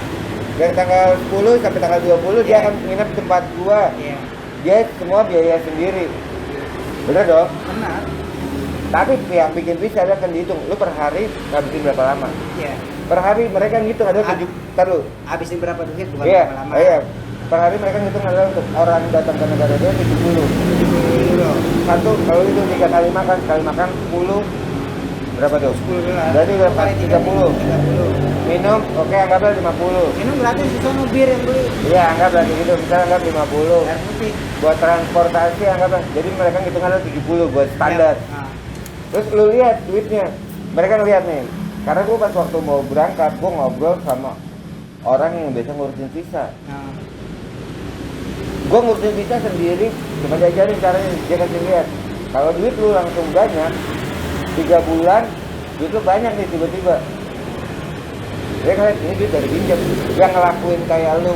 dari tanggal 10 sampai tanggal 20 dia Iya. akan nginep di tempat gua. Iya. Dia semua biaya sendiri. Bener dong? Benar. Tapi yang bikin visa dia akan dihitung. Lu per hari ngabisin berapa lama? Iya. Per hari mereka ngitung ada 7 taruh. Habisin berapa duit bukan Iya, berapa lama. iya. Per hari mereka ngitung adalah untuk orang datang ke negara dia 70. Dulu. Satu kalau itu 3 kali makan, sekali makan 10 berapa tuh? 10 dolar. Berarti udah Kali 30. 30. Minum, oke anggaplah 50. Minum gratis di sono bir yang beli. Iya, anggaplah kayak gitu. Misalnya anggap 50. Air putih. Buat transportasi anggaplah. Jadi mereka ngitung ada 70 buat standar. Ya. Nah. Terus lu lihat duitnya, mereka ngeliat nih. Karena gua pas waktu mau berangkat, gua ngobrol sama orang yang biasa ngurusin visa. Nah. Gua ngurusin visa sendiri, cuma diajarin caranya. Dia kasih lihat, kalau duit lu langsung banyak, 3 bulan, duit lu banyak nih tiba-tiba. Dia ngeliat, ini duit dari pinjam, yang ngelakuin kayak lu.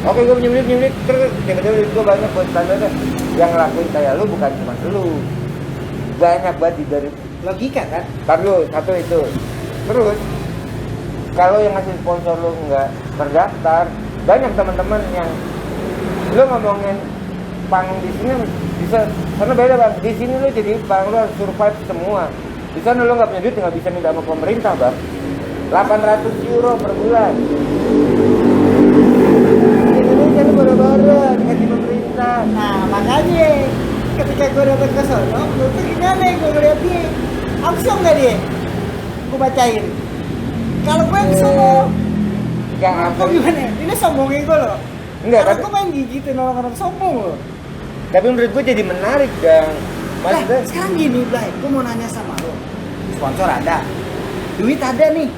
Oke, gua pinjam duit, terus tiba-tiba duit gua banyak buat standarnya. Yang ngelakuin kayak lu bukan cuma lu. Banyak banget dari Logika kan? tar lu, satu itu. Terus kalau yang ngasih sponsor lu nggak terdaftar, banyak teman-teman yang lu ngomongin pang di sini bisa, karena beda bang. Di sini lu jadi pang lu harus survive semua. Di sana lu nggak punya duit, nggak bisa minta sama pemerintah bang. 800 euro per bulan. Di Indonesia lu bara-bara dikasih pemerintah. Nah makanya ketika gue datang ke sono, menurut gue gimana ya gue ngeliat dia? Langsung nggak dia? Gue bacain. Kalau gue ke sono, Nggak kok apa. gimana? Ini sombongin gue loh. Enggak, Karena tapi gue main gigitin orang-orang sombong loh. tapi menurut gue jadi menarik dong. Lah, Maksudnya, sekarang gini, Blay, gue mau nanya sama lo. Sponsor ada, duit ada nih.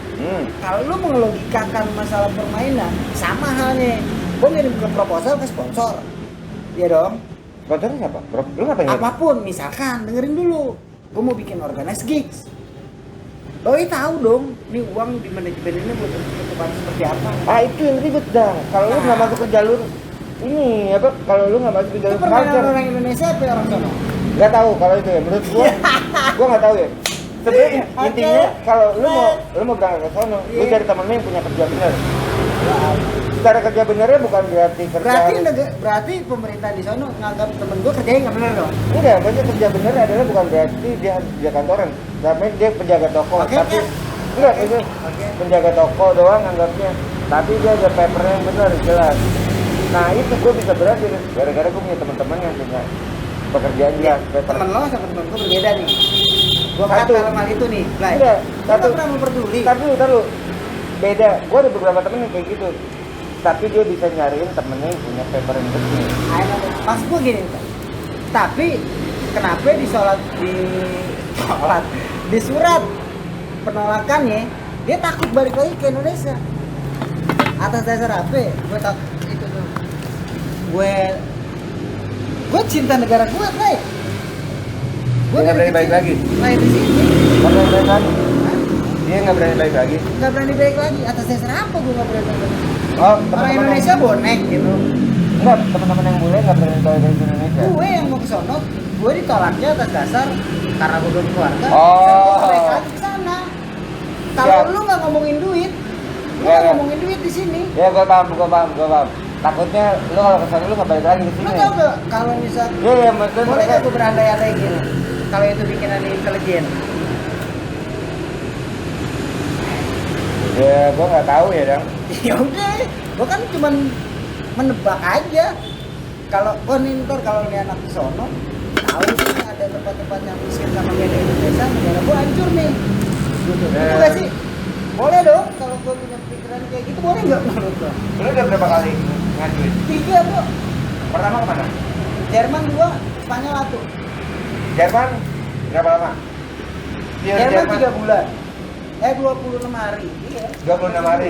Kalau lu mengelogikakan masalah permainan, sama halnya. Gue ngirim ke proposal ke sponsor. Iya dong. Sponsornya siapa? Lu ngapain? Apapun, misalkan dengerin dulu. Gue mau bikin organize gigs. Doi tahu dong, nih uang di manajemen ini buat kebutuhan seperti apa. Ah itu yang ribet dah. Kalau lu nggak masuk ke jalur ini apa? Kalau lu nggak masuk ke Itu jalur permainan culture, orang Indonesia apa orang sono? nggak tahu kalau itu ya. Menurut gua nggak tahu ya. Sebenarnya Oke. intinya kalau lu mau berangkat ke sono, lu Iya. cari temen lu yang punya kerja bener. Cara kerja benernya bukan berarti kerja. Berarti pemerintah di sono nganggap temen gue kerjanya nggak bener dong. Enggak, maksudnya kerja bener adalah bukan berarti dia harus kerja kantoran. Tapi dia penjaga toko. Oke, Tapi oke. enggak, Oke. itu Oke. penjaga toko doang anggapnya. Tapi dia ada papernya yang benar, jelas. Nah itu gue bisa berhasil gara-gara gue punya teman-teman yang punya pekerjaan jelas. Temen lo sama temen gue berbeda nih. Gue Satu. kata hal itu nih, Blay. Enggak, Gue satu. nggak pernah memperdulikan. Tapi lu beda. Gue ada beberapa temen yang kayak gitu. Tapi dia bisa nyariin temennya yang punya paper yang bersih. Mas gue gini, tapi kenapa di surat penolakannya dia takut balik lagi ke Indonesia atas dasar apa? Gue takut itu tuh. Gue cinta negara gue, Blay. Dia nggak berani balik lagi. Lahir di sini. Nggak berani balik lagi. Hah? Dia nggak berani balik lagi. Nggak berani balik lagi. Atas dasar apa gue nggak berani balik lagi? Oh, Orang teman-teman Indonesia bonek gitu. Enggak, teman-teman yang bule nggak berani balik lagi ke Indonesia. Gue yang mau ke sono, gue ditolaknya atas dasar karena gue belum keluarga. Oh. Dan gue balik lagi ke sana. Kalau Siap. lu nggak ngomongin duit, lu Ya, nggak ya. ngomongin duit di sini. Ya, gue paham. Takutnya lu kalau kesana lu nggak balik lagi ke Lu sini. tau gak kalau misal Iya, maksudnya boleh mereka nggak gue berandai-andai gini? Kalau itu bikinan intelijen, ya gue nggak tahu ya dong. ya udah, gue kan cuman menebak aja. Kalau gue nih ntar kalau ini anak di sono, tahu nih ada tempat-tempat yang miskin sama kayak di Indonesia, negara gue hancur nih. Gitu. Itu gak sih? Boleh dong, kalau gue punya pikiran kayak gitu, boleh nggak menurut lo? Lu udah berapa kali ngajuin? 3 bro, Pertama kemana? Jerman 2, Spanyol 1. Jerman berapa lama? Iya, Jerman 3 bulan. 26 hari. Iya. 26 hari.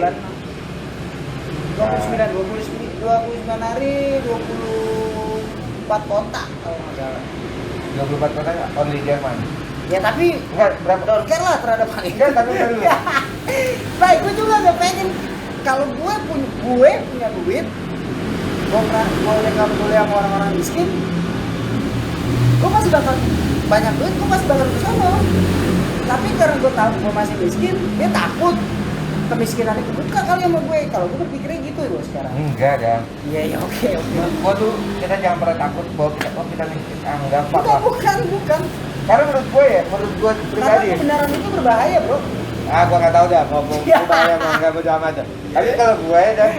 29 hari, 24 kota kalau nggak salah. 24 kota only Jerman. Ya tapi Enggak, berapa? don't care lah terhadap hal itu. Enggak, tapi kan dulu. Baik, gue juga gak pengen kalau gue punya duit, gue nggak peduli sama orang-orang miskin, gue masih bakal banyak duit, gue masih bakal ke sana. Tapi karena gue tahu gue masih miskin, dia takut kemiskinannya kebuka kali sama gue. Kalau gue berpikirnya gitu loh sekarang. Enggak, kan. Iya, ya oke. Menurut gua tuh kita jangan pernah takut bahwa kita miskin. Enggak Bukan. Karena menurut gua Karena pribadi. kebenaran itu berbahaya, bro. Gua nggak tahu dah ngomong bahaya mah nggak bodo amat dah. Tapi kalau gue dah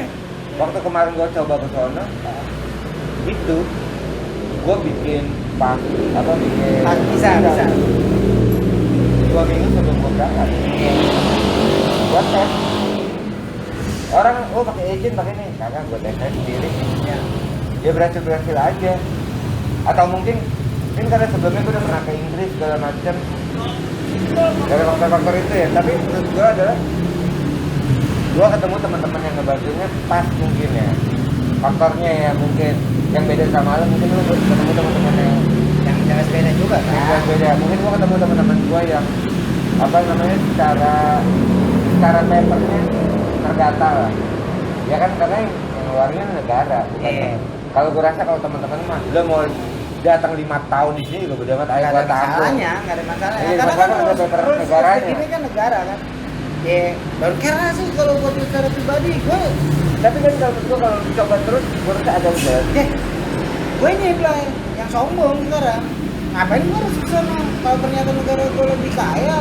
waktu kemarin gua coba ke sono itu gua bikin Bisa. 2 minggu sebelum gua berangkat. Gua tes orang pakai agent pakai ini kagak gua tes sendiri Ya. dia berhasil aja atau mungkin karena sebelumnya gua udah pernah ke Inggris segala macam dari faktor-faktor itu ya. Tapi menurut gua adalah gua ketemu teman-teman yang ngebantunya pas mungkin ya faktornya ya mungkin yang beda sama lo mungkin lo ketemu teman-teman yang Yang beda juga kan. beda mungkin gua ketemu teman-teman gua yang apa namanya secara papernya terdata lah ya kan karena yang ngeluarin negara bukan Iya. kalau gua rasa kalau teman-teman mah lo mau datang 5 tahun di sini juga beda amat ayo Nggak gua ada tampung masalahnya, nggak ada masalah. Iya, Karena masalah kan ada paper negaranya. ini kan negara kan. Ya, don't care sih kalau buat secara pribadi. tapi kan kalau menurut gua kalau coba terus gua rasa ada udah Gue nyeblay yang sombong sekarang. Ngapain gue harus ke sana? Kalau ternyata negara gue lebih kaya,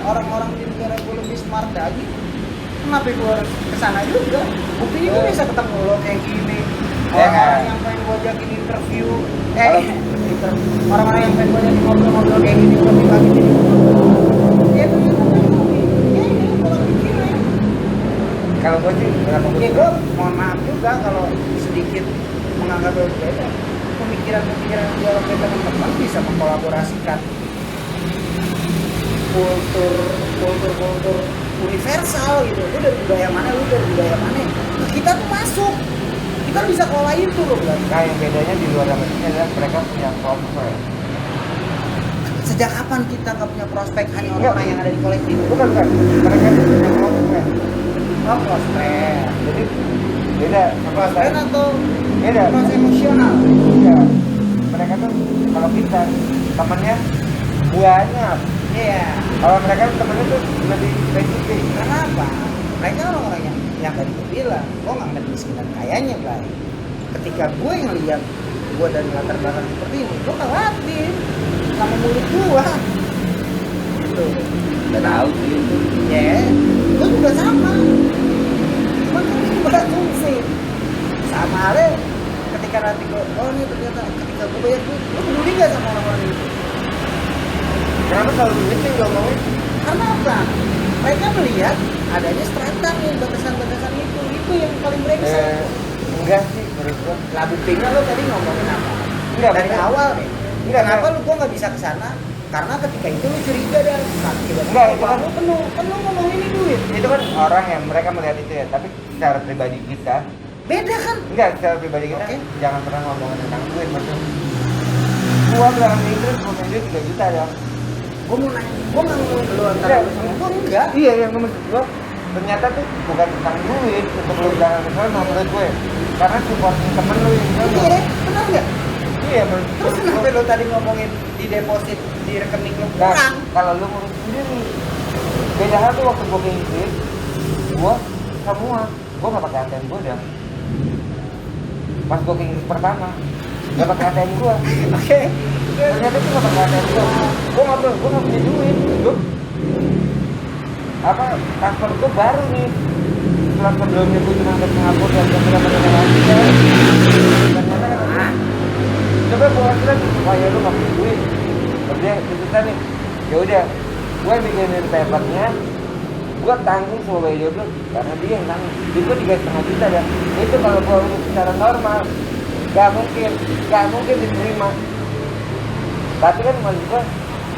orang-orang di negara gue lebih smart lagi, kenapa gue harus ke sana juga? Buktinya gue bisa ketemu lo kayak gini. Orang-orang yang pengen gue ajakin interview, orang-orang yang pengen gue ajakin ngobrol-ngobrol kayak gini, gue lagi jadi ya ternyata ya ini pola pikirnya. kalau gua sih berapa Ya gue mohon maaf juga kalau sedikit menganggap berbeda. Pemikiran-pemikiran dialog kita teman-teman bisa mengkolaborasikan kultur universal gitu. Lu dari budaya mana, lu dari budaya mana. Kita tuh masuk. Kita bisa kelola itu loh kan. Nah yang bedanya di luar sama sini adalah mereka punya prospek. Sejak kapan kita nggak punya prospek, hanya Enggak. orang yang ada di kolektif? Bukan, mereka tuh punya prospek. Oh, prospek. Jadi beda Prospek atau beda. proses emosional? Iya. Mereka tuh kalau kita temennya banyak. Iya. Kalau mereka temennya tuh lebih spesifik. Karena apa? Mereka orang-orang yang tadi gue bilang, gue nggak ngeliat miskin dan kayanya, Blay. Ketika gue ngeliat gue dari latar belakang seperti ini, gue khawatir sama mulut gue. Gitu. Nggak tahu sih. Ya, gue juga sama. Cuman kan itu berasumsi. Sama halnya ketika nanti gue, oh nih ternyata ketika gue bayar duit, gue peduli gak sama orang-orang itu? Kenapa selalu begitu ngomongin? Karena apa? Mereka melihat adanya strata nih, batasan-batasan itu yang paling brengsek. Enggak sih menurut gua. Lah buktinya lo tadi ngomongin apa? Enggak, Dari enggak. awal nih. Enggak, Kenapa enggak. lu gua nggak bisa ke sana? Karena ketika itu lu curiga dan tiba-tiba Enggak, itu kan- lu penuh. Kan lu ngomong ini duit. Itu kan orang yang mereka melihat itu ya, tapi secara pribadi kita Beda kan? enggak, secara pribadi kita Oke. jangan pernah ngomongin tentang duit maksudnya. Gua bilang di Inggris gua main duit 3 juta ya. Gua mau nanya, gua nggak ngomongin lu antara Enggak. lu sama gua enggak. Iya, yang maksud gua ternyata tuh bukan tentang duit untuk lu jangan kesana menurut gue. Karena supporting temen lu yang Iya, kesana. benar nggak? Iya, menurut Terus kenapa lu tadi ngomongin di deposit di rekening lu Nah, kurang? kalau lu ngurus sendiri, beda hal tuh waktu gua ke Inggris, gua nggak pakai ATM gua dah. Pas gua ke Inggris pertama, nggak pakai ATM gua. Oke. Ternyata tuh nggak pakai ATM gua. Gua nggak punya duit. Gua transfer gua baru nih. Setelah sebelumnya gua cuma ke Singapura dan ke berbagai lagi ya. Ternyata kan, coba gua bilang, wah ya lu nggak punya duit. Kerja susah nih. Ya udah, gua bikinin papernya, gua tanggung semua bayi jodoh karena dia yang tanggung. Jadi gua 3,5 juta ya. Itu kalau gua urus secara normal, gak mungkin diterima. Tapi kan maksud gua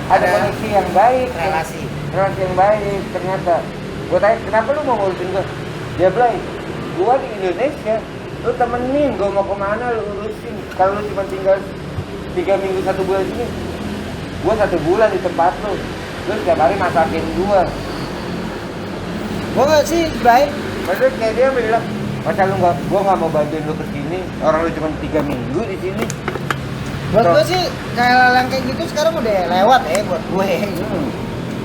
ada koneksi yang baik, relasi yang baik. Ternyata gua tanya kenapa lu mau ngurusin gua? Dia bilang, gua di Indonesia, lu temenin, gua mau kemana lu urusin. Kalau lu cuma tinggal 3 minggu 1 bulan sini, gua 1 bulan di tempat lu setiap hari masakin gua nggak sih baik. maksudnya kayak dia bilang masa gua nggak mau bantuin lu kesini, orang lu cuma 3 minggu di sini. Buat gue sih kayak yang kayak gitu sekarang udah lewat ya buat gue.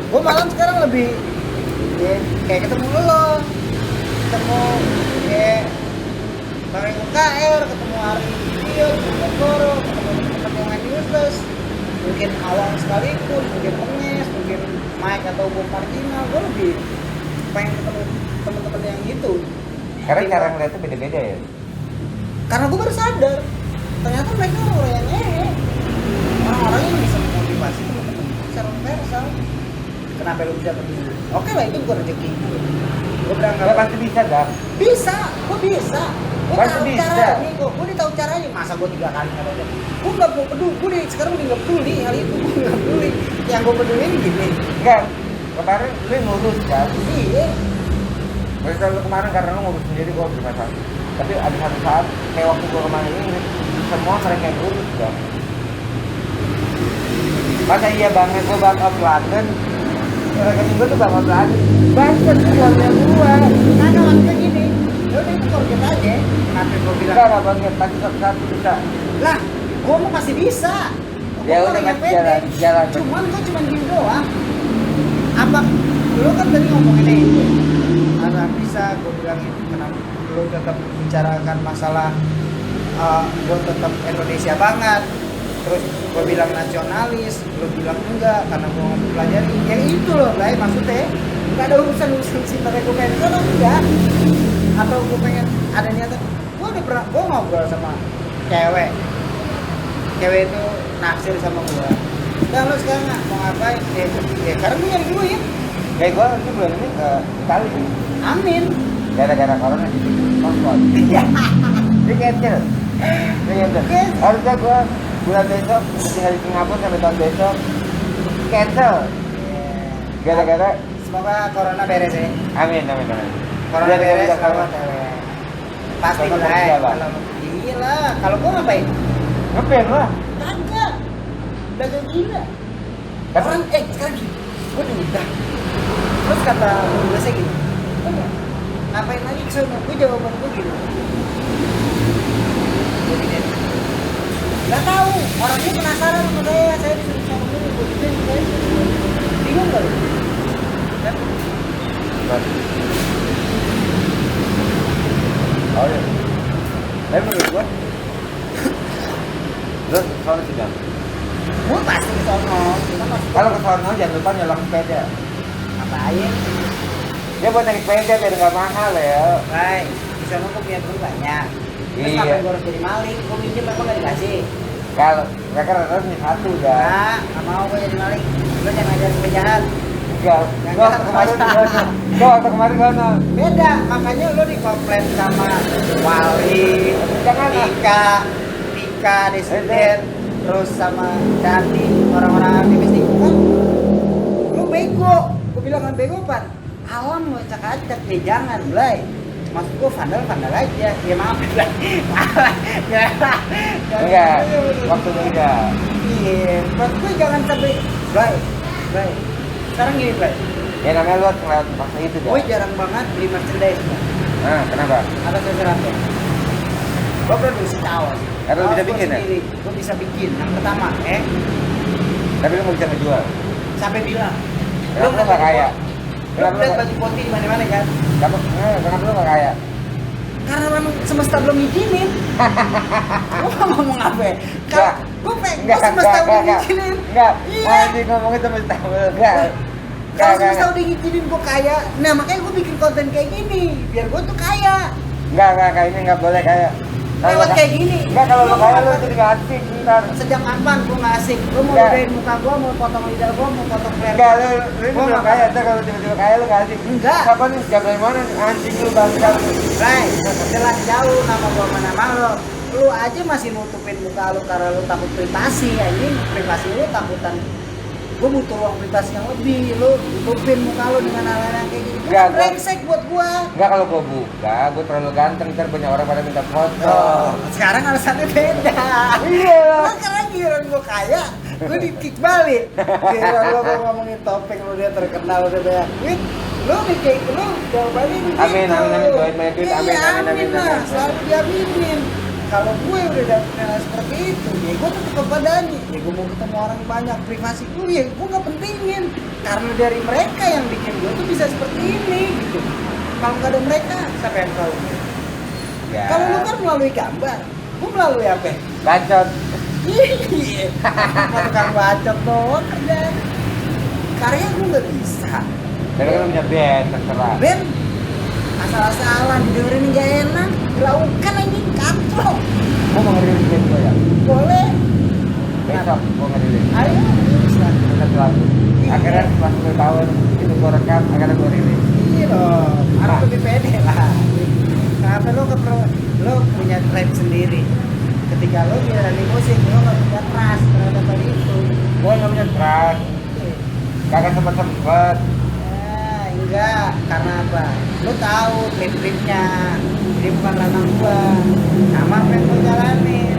Gue malam sekarang lebih ya, kayak ketemu lo, ketemu kayak bareng UKR, ketemu Ari Video, ketemu Goro, ketemu yang useless, mungkin awang sekalipun, mungkin Penges, mungkin Mike atau Bung Marginal. Gue lebih pengen ketemu teman-teman yang gitu. Karena cara ngeliatnya beda-beda ya. Karena gue baru sadar ternyata mereka orang yang orang-orang yang bisa memotivasi teman-teman secara universal. Kenapa lu bisa begini? Oke lah, itu bukan rezeki gue bilang Nggak pasti bisa dah. bisa, gue bisa, gue Pasti tahu bisa. caranya kok, gue udah tahu caranya. Masa gue 3 kali nggak tahu? Gue nggak mau peduli, sekarang udah nggak peduli hal itu. Gue nggak peduli, yang gue peduliin gini. Enggak, kemarin lu ngurus kan. Iya, Maksudnya lu kemarin karena lu ngurus sendiri gua bermasalah. Tapi ada satu saat kayak waktu gua kemarin ini semua mereka yang ngurus kan. Masa iya banget gua Bank of London, rekening gua tuh Bank of London. Banyak uangnya gua. karena maksudnya gini, ya udah itu target aja. Kenapa gue bilang? Enggak banget, pasti satu bisa. Lah, gue mau pasti bisa. Ya Gua udah, orang yang pasti jalan, pede. jalan. Cuman gue cuma gini doang. Apa? Lu kan tadi ngomongin itu. Ada bisa gue bilangin kenapa lu tetap bicarakan masalah gue tetap Indonesia banget. Terus gue bilang nasionalis, lu bilang enggak karena gue mau pelajari. Yang itu loh, Blay, maksudnya nggak ada urusan cinta gue pengen kan enggak. Atau gue pengen ada niatan. Gue udah pernah, gue ngobrol sama cewek itu naksir sama gue. Dan lo sekarang nggak mau ngapain? Ya karena gue nyari duit. Kayak gua nanti bulan ini ke Itali. Amin. Gara-gara corona jadi kosong. Iya. Dia cancel. Yes. Harusnya gua bulan besok tinggal di Singapura sampai tahun besok cancel. Gara-gara Semoga corona beres ya. amin. Corona Gara-gara beres udah sama corona. cewek. pasti Sama lah. kerja, Bang. Iya lah. Kalau gua ngapain? Ngapain lah? Kagak. Dagang gila. Tapi- Orang sekarang gini. Gua diundang. Terus kata biasa gini. Ngapain lagi ke sana? Gua jawaban gua gini. Gua gini. Gak tahu. Orangnya penasaran sama saya disuruh sama dulu. Gua gini. Bingung gak lu? Kan? Oh iya. Tapi menurut gua lu soalnya sih Jam. Gua pasti ke sono. Cuma maksud gua, Kalau ke sono jangan lupa nyolong sepeda. ngapain? Dia buat naik sepeda biar nggak mahal ya. Baik, di sana gua punya duit banyak. Terus Iya. ngapain gua harus jadi maling? Gua minjem apa nggak dikasih? Kalau mereka rata-rata punya satu dah. Nggak mau gua jadi maling. Gua jangan ajar penjahat. Enggak. Gua waktu kemarin di sana. Gua waktu kemarin di sana. Beda, makanya lo dikomplain sama Wali, Jangan lah. Tika, Desiden, terus sama Dandi, orang-orang aktivis lingkungan. Lo bego, gue bilang kan bego pan. Alam lo acak-acak, ya jangan, Blay. Maksud gue vandal aja, ya maaf Blay. Enggak. Waktu itu enggak. Iya, maksud gue jangan sampai Blay. Sekarang gini Blay, Ya namanya lu harus ngeliat masa itu dah. gue jarang banget beli merchandise nya. Nah, kenapa? Atas dasar apa? Gue produksi kaos. Karena lu bisa bikin, ya? Gue bisa bikin. Yang pertama, Tapi lu nggak bisa ngejual. sampai bilang. Kenapa lu nggak kaya? Lu Kenapa lu lihat nggak- baju poti di mana-mana kan? Kenapa lu nggak kaya? Karena memang semesta belum izinin. Gue ngomong apa? Enggak. Kalau gue semesta udah ngizinin. Enggak. Iya. Anjing ngomongnya sama tahu. Enggak. Kalau semesta udah ngizinin gue kaya, nah makanya gue bikin konten kayak gini biar gue tuh kaya. Enggak, kayaknya enggak boleh kaya. Lewat kayak gini. Enggak, kalau Lu lu kaya lu mau jadi nggak asik ntar. Sejak kapan gue nggak asik? Gue mau Enggak. ludahin muka gue, mau potong lidah gue, mau potong leher. Enggak, lu Gua belum nggak kaya, mau. ntar kalau tiba-tiba kaya lu nggak asik. Enggak. Kapan nih siapa yang mana? Anjing lu bangsa. Ray, jelas jauh nama gua mana lo. Lu aja masih nutupin muka lu karena lu takut privasi, anjing. Privasi lu takutan. Gua butuh ruang privasi yang lebih. Lu tutupin muka lu dengan hal-hal yang kayak gitu. Enggak, gua- Brengsek buat gua. Enggak, kalau gua buka, gua terlalu ganteng, ntar banyak orang pada minta foto. Sekarang alasannya beda. Iya. Lu karena giliran gua kaya, gua di-kick balik. Giliran lu gua ngomongin topeng lu dia terkenal udah banyak duit. Lu kayak lu jawabannya begitu. Amin, doain banyak duit, amin, Iya, amin, amin, lah, amin. selalu diaminin. Kalau gue udah dapet nilai seperti itu, ya gue tetap kepadanya. Ya gue mau ketemu orang banyak, privasi gue ya gue gak pentingin. Karena dari mereka yang bikin gue tuh bisa seperti ini gitu. Kalau nggak ada mereka, siapa yang tahu? Ya. Kalau lu kan melalui gambar, gue melalui apa? Bacot. Iya, mau tukang bacot doang kerjaan. Karya gue nggak bisa. Tapi kan lu punya band, terserah. Ben, asal-asalan dengerin nggak enak, gelaukan anjing katro. Gua mau ngerilis band gua ya. Boleh, Besok gua ngerilis. ayo bisa. Kita selalu. Akhirnya setelah 10 tahun itu gua rekam, akhirnya gua rilis. Iya dong, harus lebih pede lah. Kenapa lo punya trend sendiri? Ketika lo menjalani musik, lo nggak punya trust terhadap hal itu. Gua nggak punya trust, kagak sempet. Enggak, karena apa? Lo tahu klip-klipnya, jadi bukan ranah gua. Sama apa yang gua jalanin.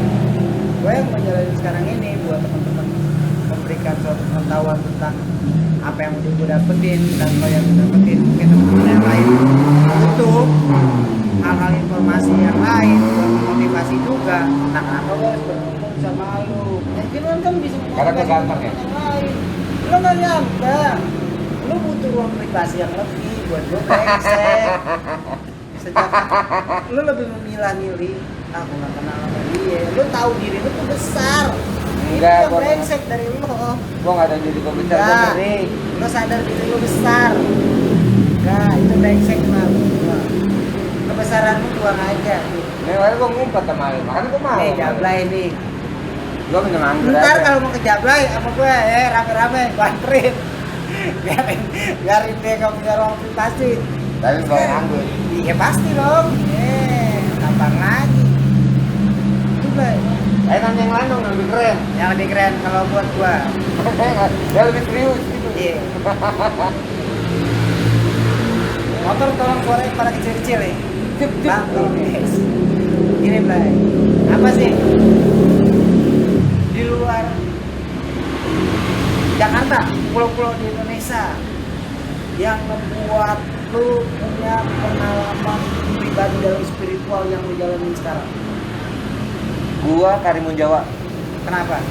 Gua yang menjalani sekarang ini buat teman-teman memberikan suatu pengetahuan tentang apa yang udah gua dapetin dan lo yang dapetin mungkin teman-teman yang lain butuh hal-hal informasi yang lain buat memotivasi juga. Nah, kenapa gua harus berkumpul sama lo? Ya kan bisa Karena gua ganteng ya? yang lain. Lo nggak ganteng. Lu butuh ruang privasi yang lebih buat gue brengsek. Sejak lu lebih memilah-milih, aku nggak kenal sama dia. Lu tahu diri lu tuh besar. Enggak, Itu yang gua- brengsek dari lu. Gua nggak ada jadi gua besar, gua Enggak. ngeri. Lu sadar diri lu besar. Enggak, itu brengsek mal. Kebesaran lu buang aja. Nih, kemarin gua ngumpet sama lu, makanya gua mau. Nih, jablay nih. Gua minum anggur Ntar aja. kalau mau ke jablay sama gue, rame-rame, gue anterin. biarin dia nggak punya ruang privasi. Tapi bawain anggur. Iya pasti dong. Gampang lagi. Coba Ayo nanya yang lain dong, yang lebih keren. yang lebih keren kalau buat gua. Yang lebih serius gitu. Iya. Motor tolong keluarin pada kecil-kecil nih. Bang, tolong guys. Gini Blay, apa sih di luar Jakarta, pulau-pulau di Indonesia yang membuat lu punya pengalaman pribadi dalam spiritual yang lu jalanin sekarang? Gua Karimun Jawa. Kenapa?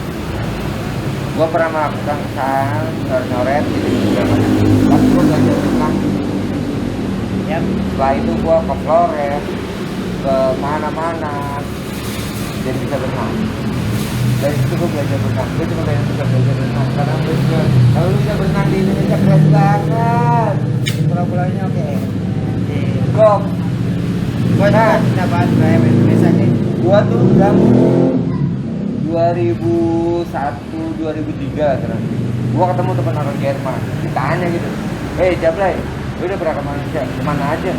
Gua pernah melakukan kesalahan nyoret gitu juga macam. Tapi gua belajar berenang. Ya, Setelah itu gua ke Flores, ke mana-mana, jadi bisa berenang. Dari situ gua belajar berenang. Gua cuma pengen bisa belajar berenang. Karena gua juga, kalau lu bisa berenang di Indonesia keren banget. pulau-pulaunya oke. Gok. Gua juga cinta banget Blay sama Indonesia nih. Gua tuh udah 2001, 2003 lah sekarang. Gua ketemu teman orang Jerman, ditanya gitu, Jablay, lu udah pernah ke Malaysia? Kemana aja?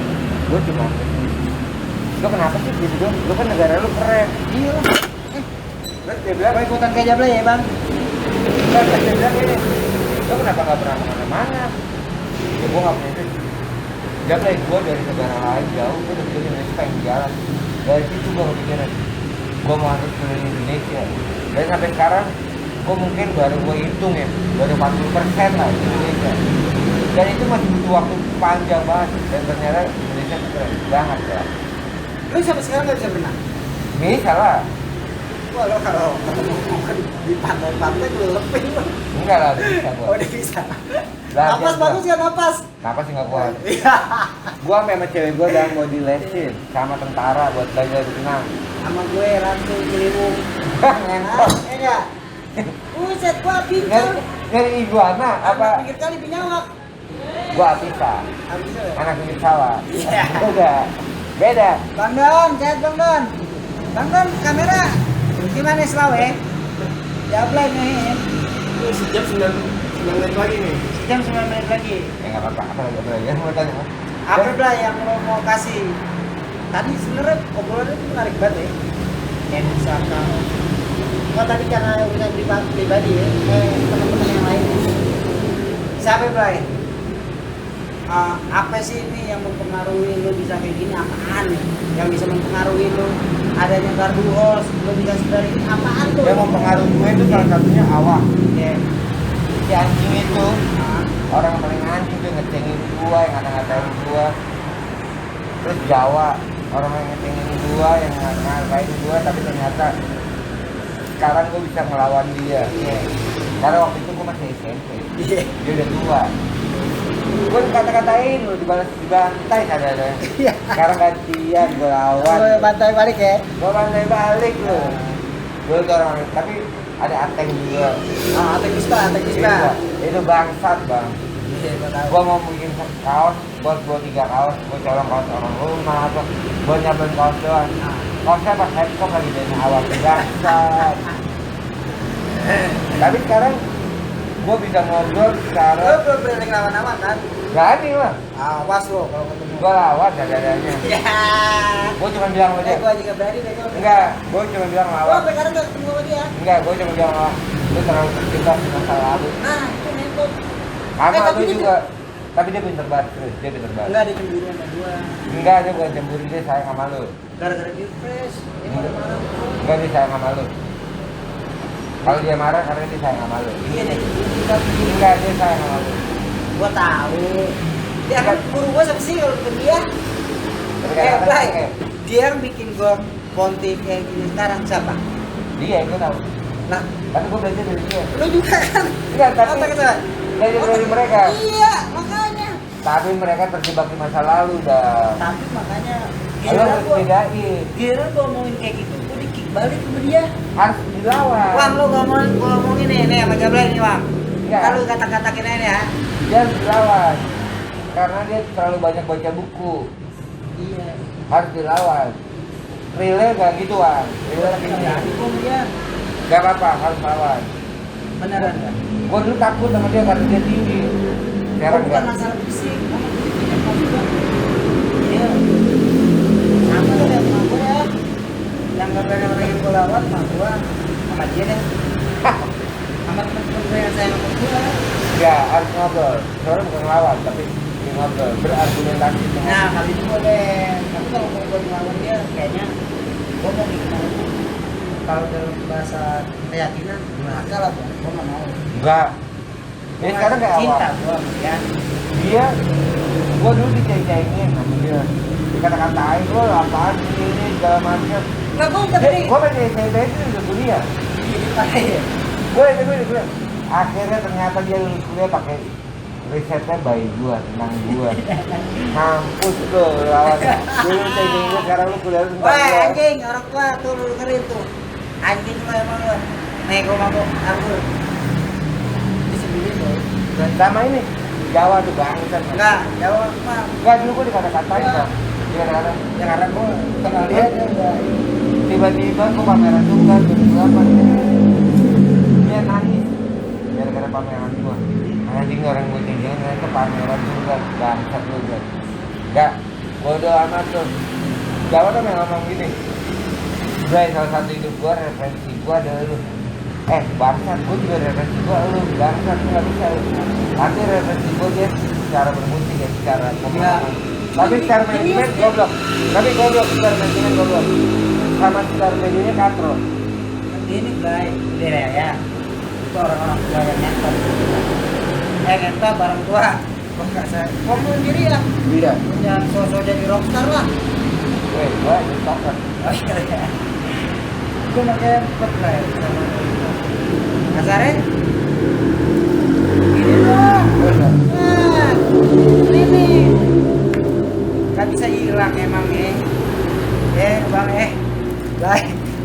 Gua cuma lu kenapa sih gitu dong? Lu kan negara lu keren. Iya lah. Terus dia bilang, Gua ikutan kayak Jablay ya bang. terus dia bilang gini, lu kenapa gak pernah kemana-mana? Ya gua gak punya itu. Jablay, gua dari negara lain jauh, gua udah bikin Indonesia pengen jalan. Dari situ gua kepikiran, gua mau harus keliling Indonesia. Dan sampai sekarang, gua mungkin baru gua hitung ya, baru 40% lah di Indonesia. Dan itu masih butuh waktu panjang banget. Dan ternyata Indonesia itu keren banget ya. Lu sampai sekarang nggak bisa berenang? Bisa lah, Wah lo kalau ketemu di pantai-pantai lu lepin lu. enggak lah, bisa gua. Oh udah bisa. Lah, Napas dia bagus ya napas. Kenapa sih nggak kuat? Iya. Gua sampai sama cewek gua udah mau dilesin sama tentara buat belajar berenang. Sama gue langsung ciliwung. Ngentot. Enggak. Buset gua pintar. Dari iguana apa? Pinggir kali binyawak. Gua Apisa, Habis itu. anak pinggir sawah. Iya. Beda. Bang Don, sehat Bang Don. Bang Don, kamera. Gimana Selawe? Jablay nih. Sejam 9 menit lagi nih. Jam 9 menit lagi. Ya nggak apa-apa. Apa lagi? Ya mau tanya. Apa Blay yang lo mau kasih? Tadi sebenarnya obrolannya itu menarik banget ya. Kayak misalkan, oh tadi karena urusan pribadi ya, teman-teman yang lain. Siapa Blay? Apa sih ini yang mempengaruhi lo bisa kayak gini? Apaan nih? Yang bisa mempengaruhi lo adanya gardu hos, lo bisa sadar ini apaan tuh? Yang mempengaruhi gue itu salah satunya awak. Ya. Si anjing itu Nah, orang yang paling anjing tuh ngecengin gua, yang ngata-ngatain gua. Terus Jawa, orang yang ngecengin gua, yang ngatain gua, tapi ternyata sekarang gua bisa melawan dia. Iya. Karena waktu itu gua masih SMP. Iya. Dia udah tua. Gua kata-katain lu dibantai ada. Iya. Sekarang gantian gua lawan. Lo bantai balik ya. Gua bantai balik lu. Gua tuh orang, tapi ada Ateng juga. Atek Kispa. Itu bangsat bang. Iya, gua tahu. Gua mau bikin kaos, buat gua 3 kaos, gua colong kaos orang rumah atau gua nyablon kaos doang. Kaosnya pas headcock lagi dari awal bangsat. Tapi sekarang gua bisa ngobrol Lo secara belum berani lawan-lawan kan? berani lah. Awas lo kalau ketemu. Gua lawan dadanya. Ya. Gua cuma bilang sama dia. Gua juga berani deh kalau. Enggak, gua cuma bilang Gua lawan. sampai sekarang gak ketemu sama dia. Enggak, gua cuma bilang lawan. Lu terlalu terjebak di masa lalu. Nah, itu nembok. Sama tapi lu dia juga. Tapi dia pinter banget, terus dia pinter banget. Enggak, dia cemburu sama gua. Enggak, dia bukan cemburu, dia sayang sama lu. Gara-gara dia fresh. Dia marah-marah. Enggak, dia sayang sama lu. Kalau dia marah karena dia sayang sama lu. Iya deh. Kita bikin. Enggak, dia sayang sama lu. Gua tahu. Dia akan buru gua sama sih kalau ketemu dia. Tapi Eh, kadang-kadang Blay. kayak, Dia yang bikin gua ponti kayak gini sekarang siapa? dia gue tahu. Nah, Tapi gue belajar dari dia. lu juga kan? Enggak, tapi Otak kita. belajar dari mereka. Iya, makanya. Tapi mereka terjebak di masa lalu dah. Tapi makanya Lu giliran harus gua bedain. giliran gua ngomongin kayak gitu, gua di-kick balik sama dia. Harus dilawan. Wang lu ngomongin nih sama Jablay nih, Wang. Enggak. Kalau kata-katakin aja ya. Dia harus dilawan. Karena dia terlalu banyak baca buku. Iya. Harus dilawan. Relay gak gitu, Wan. Relay gini. Hukum dia Gak apa-apa, harus lawan. beneran enggak? Gue dulu takut sama dia karena dia tinggi. Sekarang Bukan enggak. masalah fisik, kamu punya juga. Iya. Sama tuh lihat sama gua ya. Yang gak berani orang gua lawan sama gua sama dia deh. Sama temen-temen gua yang sayang sama gua. Enggak, harus ngobrol. Sebenarnya bukan lawan, tapi ngobrol. Berargumentasi dengan Nah, kali ini boleh. Kali kalau mau gue ngelawan dia kayaknya gue mau dikenal. Kalau dalam bahasa keyakinan neraka lah gue nggak mau. Enggak. Ya sekarang kayak cinta awal. gue sama dia. Gua dulu diceng-cengin sama dia. Dikata-katain lo apaan ini segala macam. Nggak gue udah beri. Gua pengen ceng-cengin itu udah kuliah. Gue kuliah. Akhirnya ternyata dia lulus kuliah pakai risetnya bayi gua, tentang gua. Mampus lo lawan. Dulu ceng-cengin gua, sekarang lu kuliah tentang Wah gua. anjing orang tua tuh lu dengerin tuh. Anjing lo emang lo. Nego mabok anggur. Disebelin lo. Sama ini Jawa tuh bangsat. Enggak, Jawa mah. Enggak dulu gua dikata-katain kan. Dia kata Ya karena gue kenal dia udah. tiba-tiba gua pameran tunggal berapa dia nangis gara-gara pameran gua. Anjing orang gua ceng-cengin ternyata pameran tunggal bangsat lu guys. Enggak, bodo amat tuh. Jawa tuh yang ngomong gini. Bray, salah satu hidup gua referensi gua adalah lu. Bangsat, gua juga referensi gua lu. Bangsat, lu gak bisa lu. Nanti referensi gua dia secara bermusik ya, secara pemahaman. Tapi secara manajemen goblok. Tapi goblok secara manajemen goblok. Sama secara medianya katro. Ini baik, dia ya. Itu orang-orang tua yang nyentak. Nyentak barang tua. Gua nggak saya. Ngomong sendiri ya. Iya. Jangan sosok jadi rockstar lah. Gua nyetok. Oh iya. Gue makanya cepet lah ya sama kasarnya. Ini dong. Nah, ini nih. Gak bisa hilang emang ya. Bang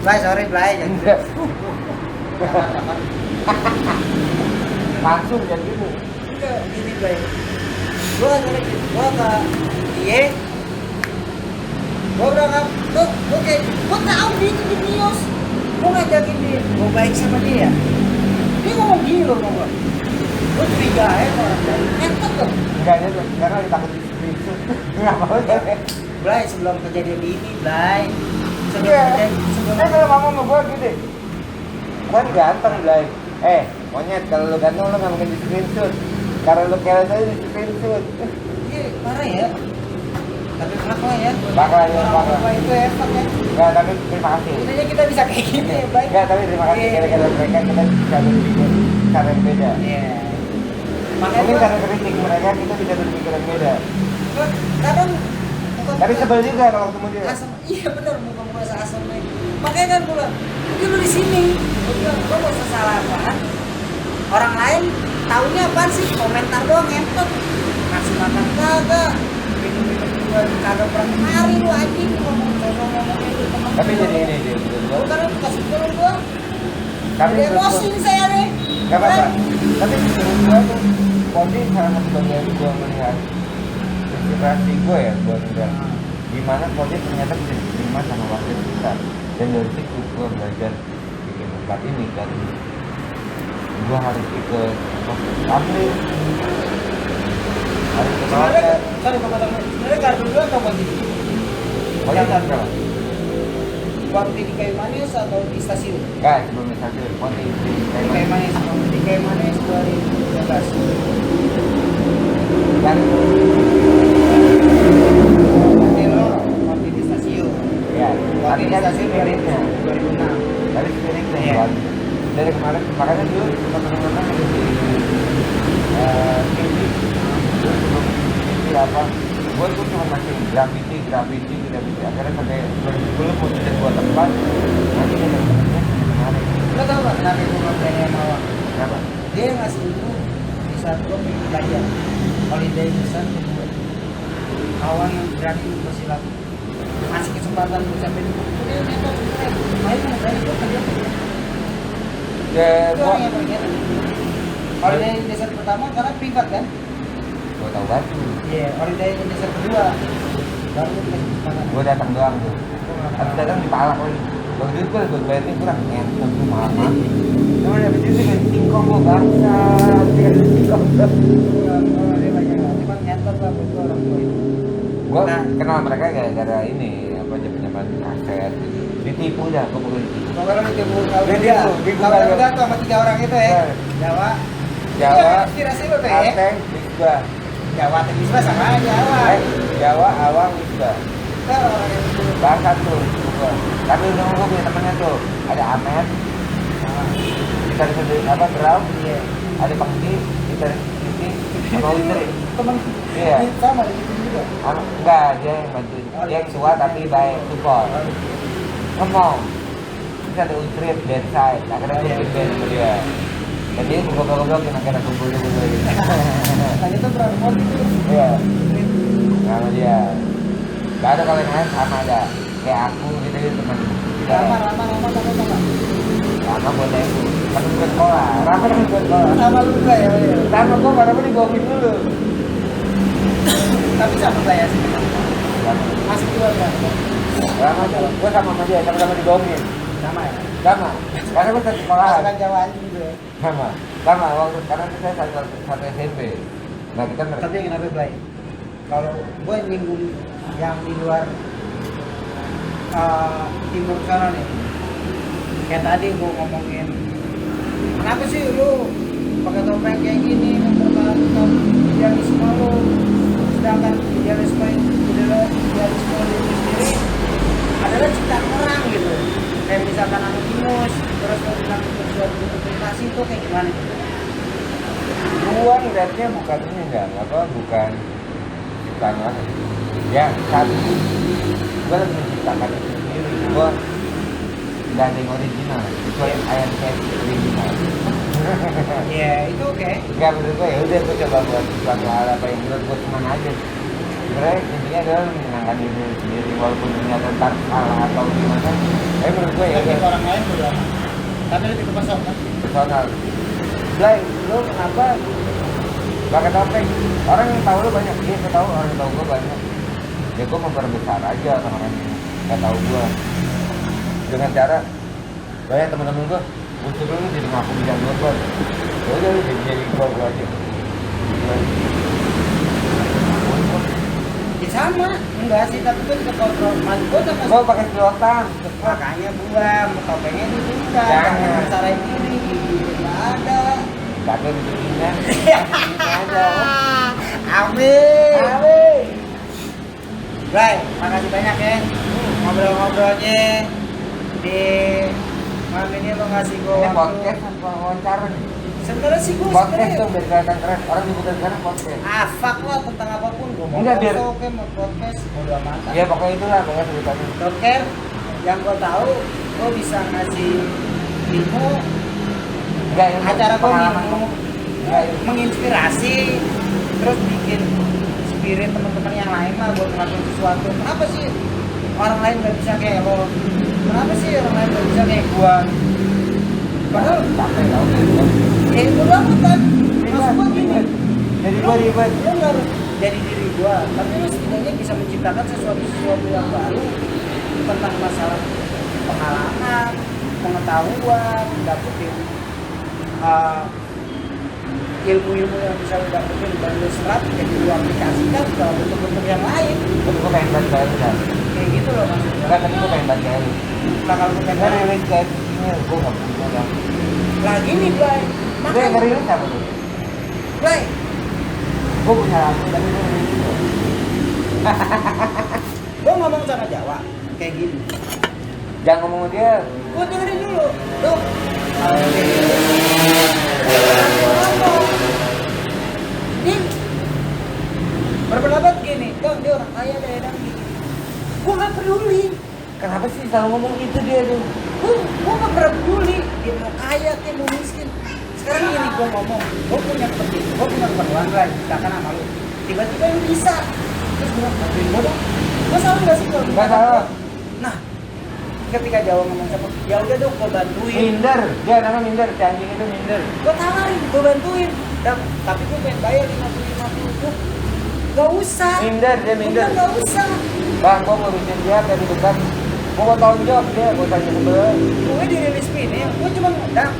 Blay, sorry Blay. Enggak. Langsung jadi gitu. Enggak, gini Blay. Gua ke dia. Gua berangkat tuh, oke. Gua tahu dia itu jenius. Gua ngajakin dia, gua baik sama dia. Dia ngomong gini loh sama gua. Gua curiga ya orang lain. Entot tuh. Enggak ada tuh, karena ditakut di screenshot. Enggak mau deh. Blay, sebelum kejadian ini, Blay. Iya. Kalau ngomong sama gua gitu. Gua kan ganteng, Blay. Monyet, kalau lu ganteng lu nggak mungkin di screenshot. Karena lu keles aja di screenshot. Iya, parah ya. Tapi kenapa ya? Bakal ya, bakal. Orang itu hebat ya. Enggak, tapi terima kasih. Intinya kita bisa kayak gini ya, Blay. Enggak, tapi terima kasih gara-gara mereka kita bisa berpikir cara yang beda. Iya. Mungkin karena kritik mereka kita bisa berpikir yang beda. gua kadang Tapi sebel juga kalau ketemu dia. asam, iya benar muka merasa asam nih. Makanya kan gue bilang, "Udah lu di sini." Gue bilang, "Gue mau salah apaan?" Orang lain taunya apaan sih? Komentar doang ngentot. Ngasih makan kagak. Minum-minum juga kagak pernah kemari lu anjing ngomong itu teman. Tapi jadi ini dia betul gua. Bukan itu kasih turun gua. Tapi Ada emosi nih saya nih. Gak apa-apa. Tapi menurut gua tuh Podi salah satu bagian gua melihat inspirasi gua ya gua melihat gimana Podi ternyata bisa diterima sama wakil kita. Dan dari situ gua belajar bikin tempat ini dan gua harus ikut tampil, harus ikut konser. Sorry Bapak Tengah. Sebenarnya kartu dulu atau Podi? Podi kan berapa? Waktu di Kayu Manis atau di stasiun? Guys, sebelum stasiun Podi di Di Kayu Manis, di Kayu Manis 2013. dan Nanti lo waktu di stasiun. ya Waktu tadi di kan stasiun spiritnya 2006. dari spiritnya Iya. Bang. Dari kemarin makanya dulu teman-teman ada di TV terus sebelum TV apa gue tuh cuma masih graffiti akhirnya sampai 2010 mau jadi buat tempat nanti ada temennya kemarin Lo tau gak kenapa itu ngomongnya Mawar? kenapa? Dia ngasih itu di saat gue pergi belajar holiday besar ke gue. Awang yang berani bersilat masih kesempatan buat sampai di dia nembak sebenarnya main yang berani gue kerja Ya itu orang yang berani holiday desa pertama karena privat kan. gue tau batu Iya, holiday desa kedua baru kesempatan. gue datang doang tuh habis datang dipalak lagi kalau duit gue buat bayarnya kurang ngentot tuh mahal mati cuma dapet duit kan singkong gue bangsa dikasih singkong tuh Dia banyak cuma nyantar lah buat orang tua itu. gue Nah. kenal mereka gara-gara ini apa zaman kaset gitu. Ditipu dah gue pokoknya ditipu Pokoknya lu tipu kalau Dia dia, tipu kalau kali. udah tuh sama 3 orang itu ya. Nah. Jawa. Jawa, Itu yang inspirasi lu tuh ya. Ateng, Misbah Jawa, Jawa sama Jawa. Jawa, Awang, Misbah Kita orang yang itu. Bahkan tuh gua. Tapi udah gua punya temennya tuh, ada Ahmed, kita di apa Grau, Iya. ada Pakti, kita di sama Witri. Teman. Iya. Ini sama di situ juga. Enggak, dia yang bantu, dia yang tua tapi baik support. Ngomong, terus ada Utrit, Bedside, akhirnya gue bikin band sama dia. Dan dia goblok-goblokin akhirnya kumpul gitu. Nah itu berapa orang itu? Iya, sama dia. Gak ada kalau yang lain sama ada, kayak aku gitu teman. Rama. Sama buat aku, kan buat sekolah, Rama kan buat sekolah. Sama lu juga ya? Iya. Sama gua Rama dibohongin dulu. Tapi sama lah ya sih. Sama. Masih juga ya? Rama gua sama dia, sama-sama dibohongin. Sama ya? Sama, karena gua satu sekolah. Masakan Jawa juga ya? Sama waktu karena kita satu SMP. Nah kita Tapi yang kenapa baik? Kalau gue nyinggung yang di luar timur sana nih, kayak tadi gue ngomongin, kenapa sih lu pakai topeng kayak gini mempertahankan idealisme lu, sedangkan idealisme lu sendiri adalah ciptaan orang gitu. Kayak misalkan Anonymous, terus lu bilang itu suatu interpretasi itu kayak gimana? gua ngeliatnya bukan ini enggak apa bukan ciptaan orang. Ya satu gua lagi menciptakan itu sendiri. Gua nggak ada yang original kecuali ayam kayak original. Ya itu oke. Enggak menurut gua ya udah gua coba buat sesuatu hal apa yang menurut gua cuman aja. Sebenarnya intinya adalah menyenangkan diri sendiri walaupun ternyata ntar salah atau gimana. Tapi menurut gua ya Tapi udah orang lain udah, tapi lebih ke personal. personal. Blay, lu kenapa pakai topeng? Orang yang tahu lu banyak, dia nggak tahu orang yang tahu gua banyak. Ya gua memperbesar aja orang yang nggak tahu gua dengan cara banyak teman-teman gua untuk lu jadi ngaku bilang gua. Ya udah lu jadi gua aja. Ya sama, enggak sih, tapi gue juga kontrol. Mas gue udah Gua pakai sedotan. makanya buang, topengnya dibuka, Jangan. jangan sarain diri, nggak ada. Kagak bikinnya. Aja. Amin. Amin. Bray, makasih banyak ya ngobrol-ngobrolnya di malam ini lo ngasih gue Ini waktu. podcast apa wawancara nih? Sebenarnya sih gue Podcast dong biar kelihatan keren. Orang nyebutin sekarang podcast. afak lah tentang apapun gue mau Enggak, biar- oke mau podcast udah mantap. Ya pokoknya itulah pokoknya ceritanya. Dokter, yang gue tahu lo bisa ngasih ilmu Enggak, ini acara pengalaman ilmu Enggak, ini menginspirasi, terus bikin spirit teman-teman yang lain lah buat ngelakuin sesuatu. Kenapa sih orang lain nggak bisa kayak lo? Kenapa sih orang lain nggak bisa kayak gua? Padahal capek tau gitu. ya itu banget kan. Maksud gua gini, Jadi gua ribet. lo nggak harus jadi diri gua, tapi lo setidaknya bisa menciptakan sesuatu yang baru tentang masalah pengalaman, pengetahuan, dapetin ilmu-ilmu yang bisa lo dapetin dan lo serap jadi lo aplikasikan ke bentuk-bentuk yang lain. Tapi gua pengen banget kayak lu. Kayak gitu loh maksudnya. Enggak, tapi gua pengen banget kayak lu. Nah kalau kita Enggak rilis kayak ini gua nggak punya kan. lagi nih Blay, Gua yang ngerilis apa tuh? Blay, Gua punya lagu tapi gua ngerilis. gue ngomong sama Jawa kayak gini. Jangan ngomong sama dia. Gue dengerin dulu, dok. Kalau kayak gitu, ngomong. Dia berpendapat gini, dong dia orang kaya deh dan gini. Gue nggak peduli. Kenapa sih selalu ngomong gitu dia tuh? Gue nggak pernah peduli dia mau kaya dia mau miskin. Sekarang gini gue ngomong, gue punya kepentingan, gue punya keperluan lah, katakan sama lu. Tiba-tiba lu bisa, terus gue bantuin gue dong. Gue salah nggak sih kalau Nggak salah. Nah, ketika Jawa ngomong sama, ya udah dong gue bantuin. Minder, dia namanya minder, si anjing itu minder. Gue tawarin, gue bantuin. Dan, tapi gue pengen bayar 50 tuh. Gak usah. Minder, dia minder. Gak usah. Bang, gua ngurusin dia dari dekat. Gua mau tanggung jawab dia, gua tanya sebelah. Gue dirilis ini, gue cuma ngundang.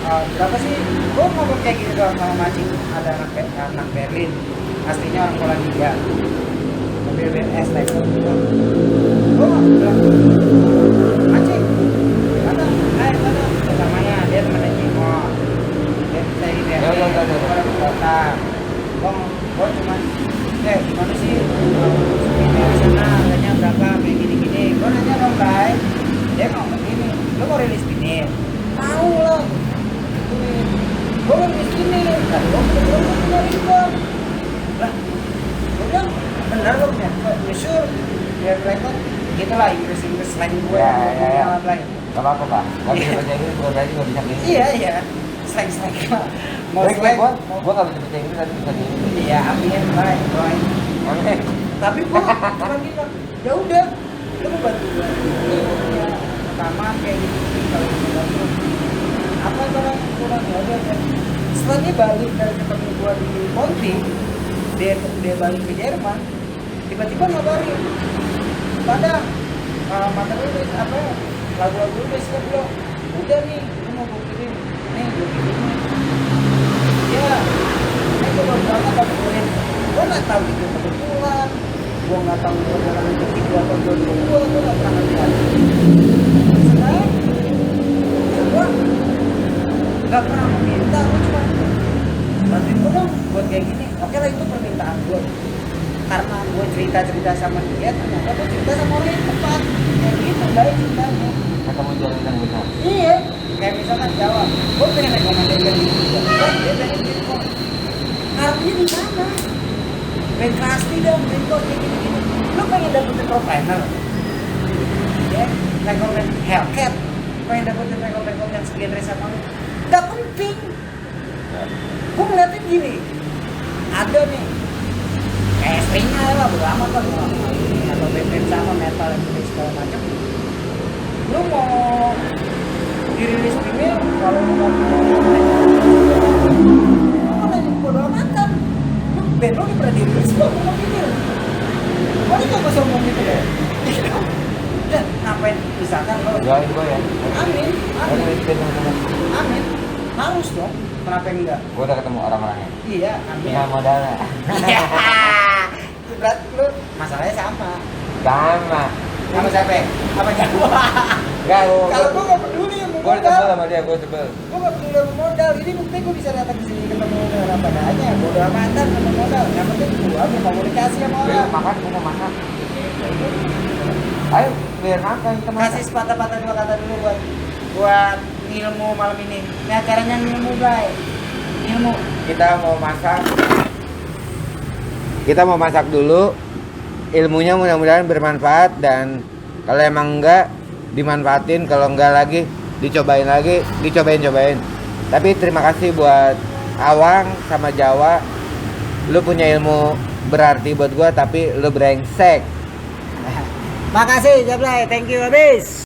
Berapa sih? Gue ngomong kayak gini doang sama Macing. Ada anak Berlin, aslinya orang Polandia. Mobil BMS naik gitu. Gue bilang, Macing, mana? Namanya dia temannya Cimot. Dia bisa ini ya. Kota. Gue cuma, gimana sih? Ini di sana Dia ngomong gini, lu mau rilis vinil? Tahu lah. Gue mau rilis vinil, nah gue punya record. Lah, gue bilang bener lu punya sure dia record. Gitulah Inggris slang gue. Ya. Gak apa-apa Pak, gak bisa bahasa Inggris, gue berarti gak bisa Inggris. Iya, slang. Mau Gue slang, gak bisa bahasa Inggris, tapi bisa Inggris. iya amin, baik. Amin. Tapi gue cuma bilang, ya udah, lu mau bantu gue. Ini gue punya rekaman kayak gitu, kalau mau bantu. Apa barang kurang ya udah kan. Setelah dia balik dari ketemu gue di Monti, dia balik ke Jerman, tiba-tiba ngabarin, pada materi lu apa lagu-lagu lu udah siap belum? Udah nih, lu mau gue kirim, nih gue kirim nih. Ya, ini gue baru banget dapetin. Gue nggak tahu itu kebetulan, gue nggak tahu itu orang itu gue atau gue nggak pernah ngeliat. Sekarang, gue nggak pernah meminta, gue cuma bantuin gue dong buat kayak gini. Oke lah itu permintaan gue. Karena gue cerita sama dia, ternyata gue cerita sama orang yang tepat. Kayak gitu, baik ceritanya. Ketemu jalan yang benar. Iya, kayak misalkan Jawa, gue pengen rekomendasikan gitu juga. Dia pengen gitu. Artinya di mana? Main pasti dong, record kayak gini-gini. Lu pengen dapetin profiler? Ya, rekomend Hellcat. Pengen dapetin rekomend yang segenre sama lu? Gak penting. Gue ngeliatin gini, ada nih, kayak stringnya lah, bodo amat lah, atau band sama metal yang segala macam. Lu mau dirilis vinyl kalau lu mau nanya bodo amatan. Lu band lu pernah dirilis belum mau vinyl? Kok itu gak sombong gitu ya? Dan ngapain misalkan lo Doain gue ya. amin Amin. harus dong, kenapa enggak? Gue udah ketemu orang-orangnya. Iya, amin. Tinggal modalnya. Iya. Berarti lu masalahnya sama Sama siapa ya? Apa Jawa? Enggak, Kalau gua nggak peduli sama gue modal, tebel sama dia, gue tebel. gua nggak peduli sama modal. Ini bukti gua bisa datang ke sini ketemu dengan apa adanya. Bodo amatan sama modal. Yang penting gua berkomunikasi sama Gue orang. makan, gue mau masak. Ayo, biar makan kita masak. Kasih sepatah-patah dua kata dulu buat ilmu malam ini. Ini acaranya ilmu, Bray. Ilmu. Kita mau masak dulu. Ilmunya mudah-mudahan bermanfaat, dan kalau emang enggak dimanfaatin, kalau enggak lagi dicobain. Tapi terima kasih buat Awang sama Jawa. Lu punya ilmu berarti buat gua, tapi lu brengsek. Makasih, Jablay. Thank you habis.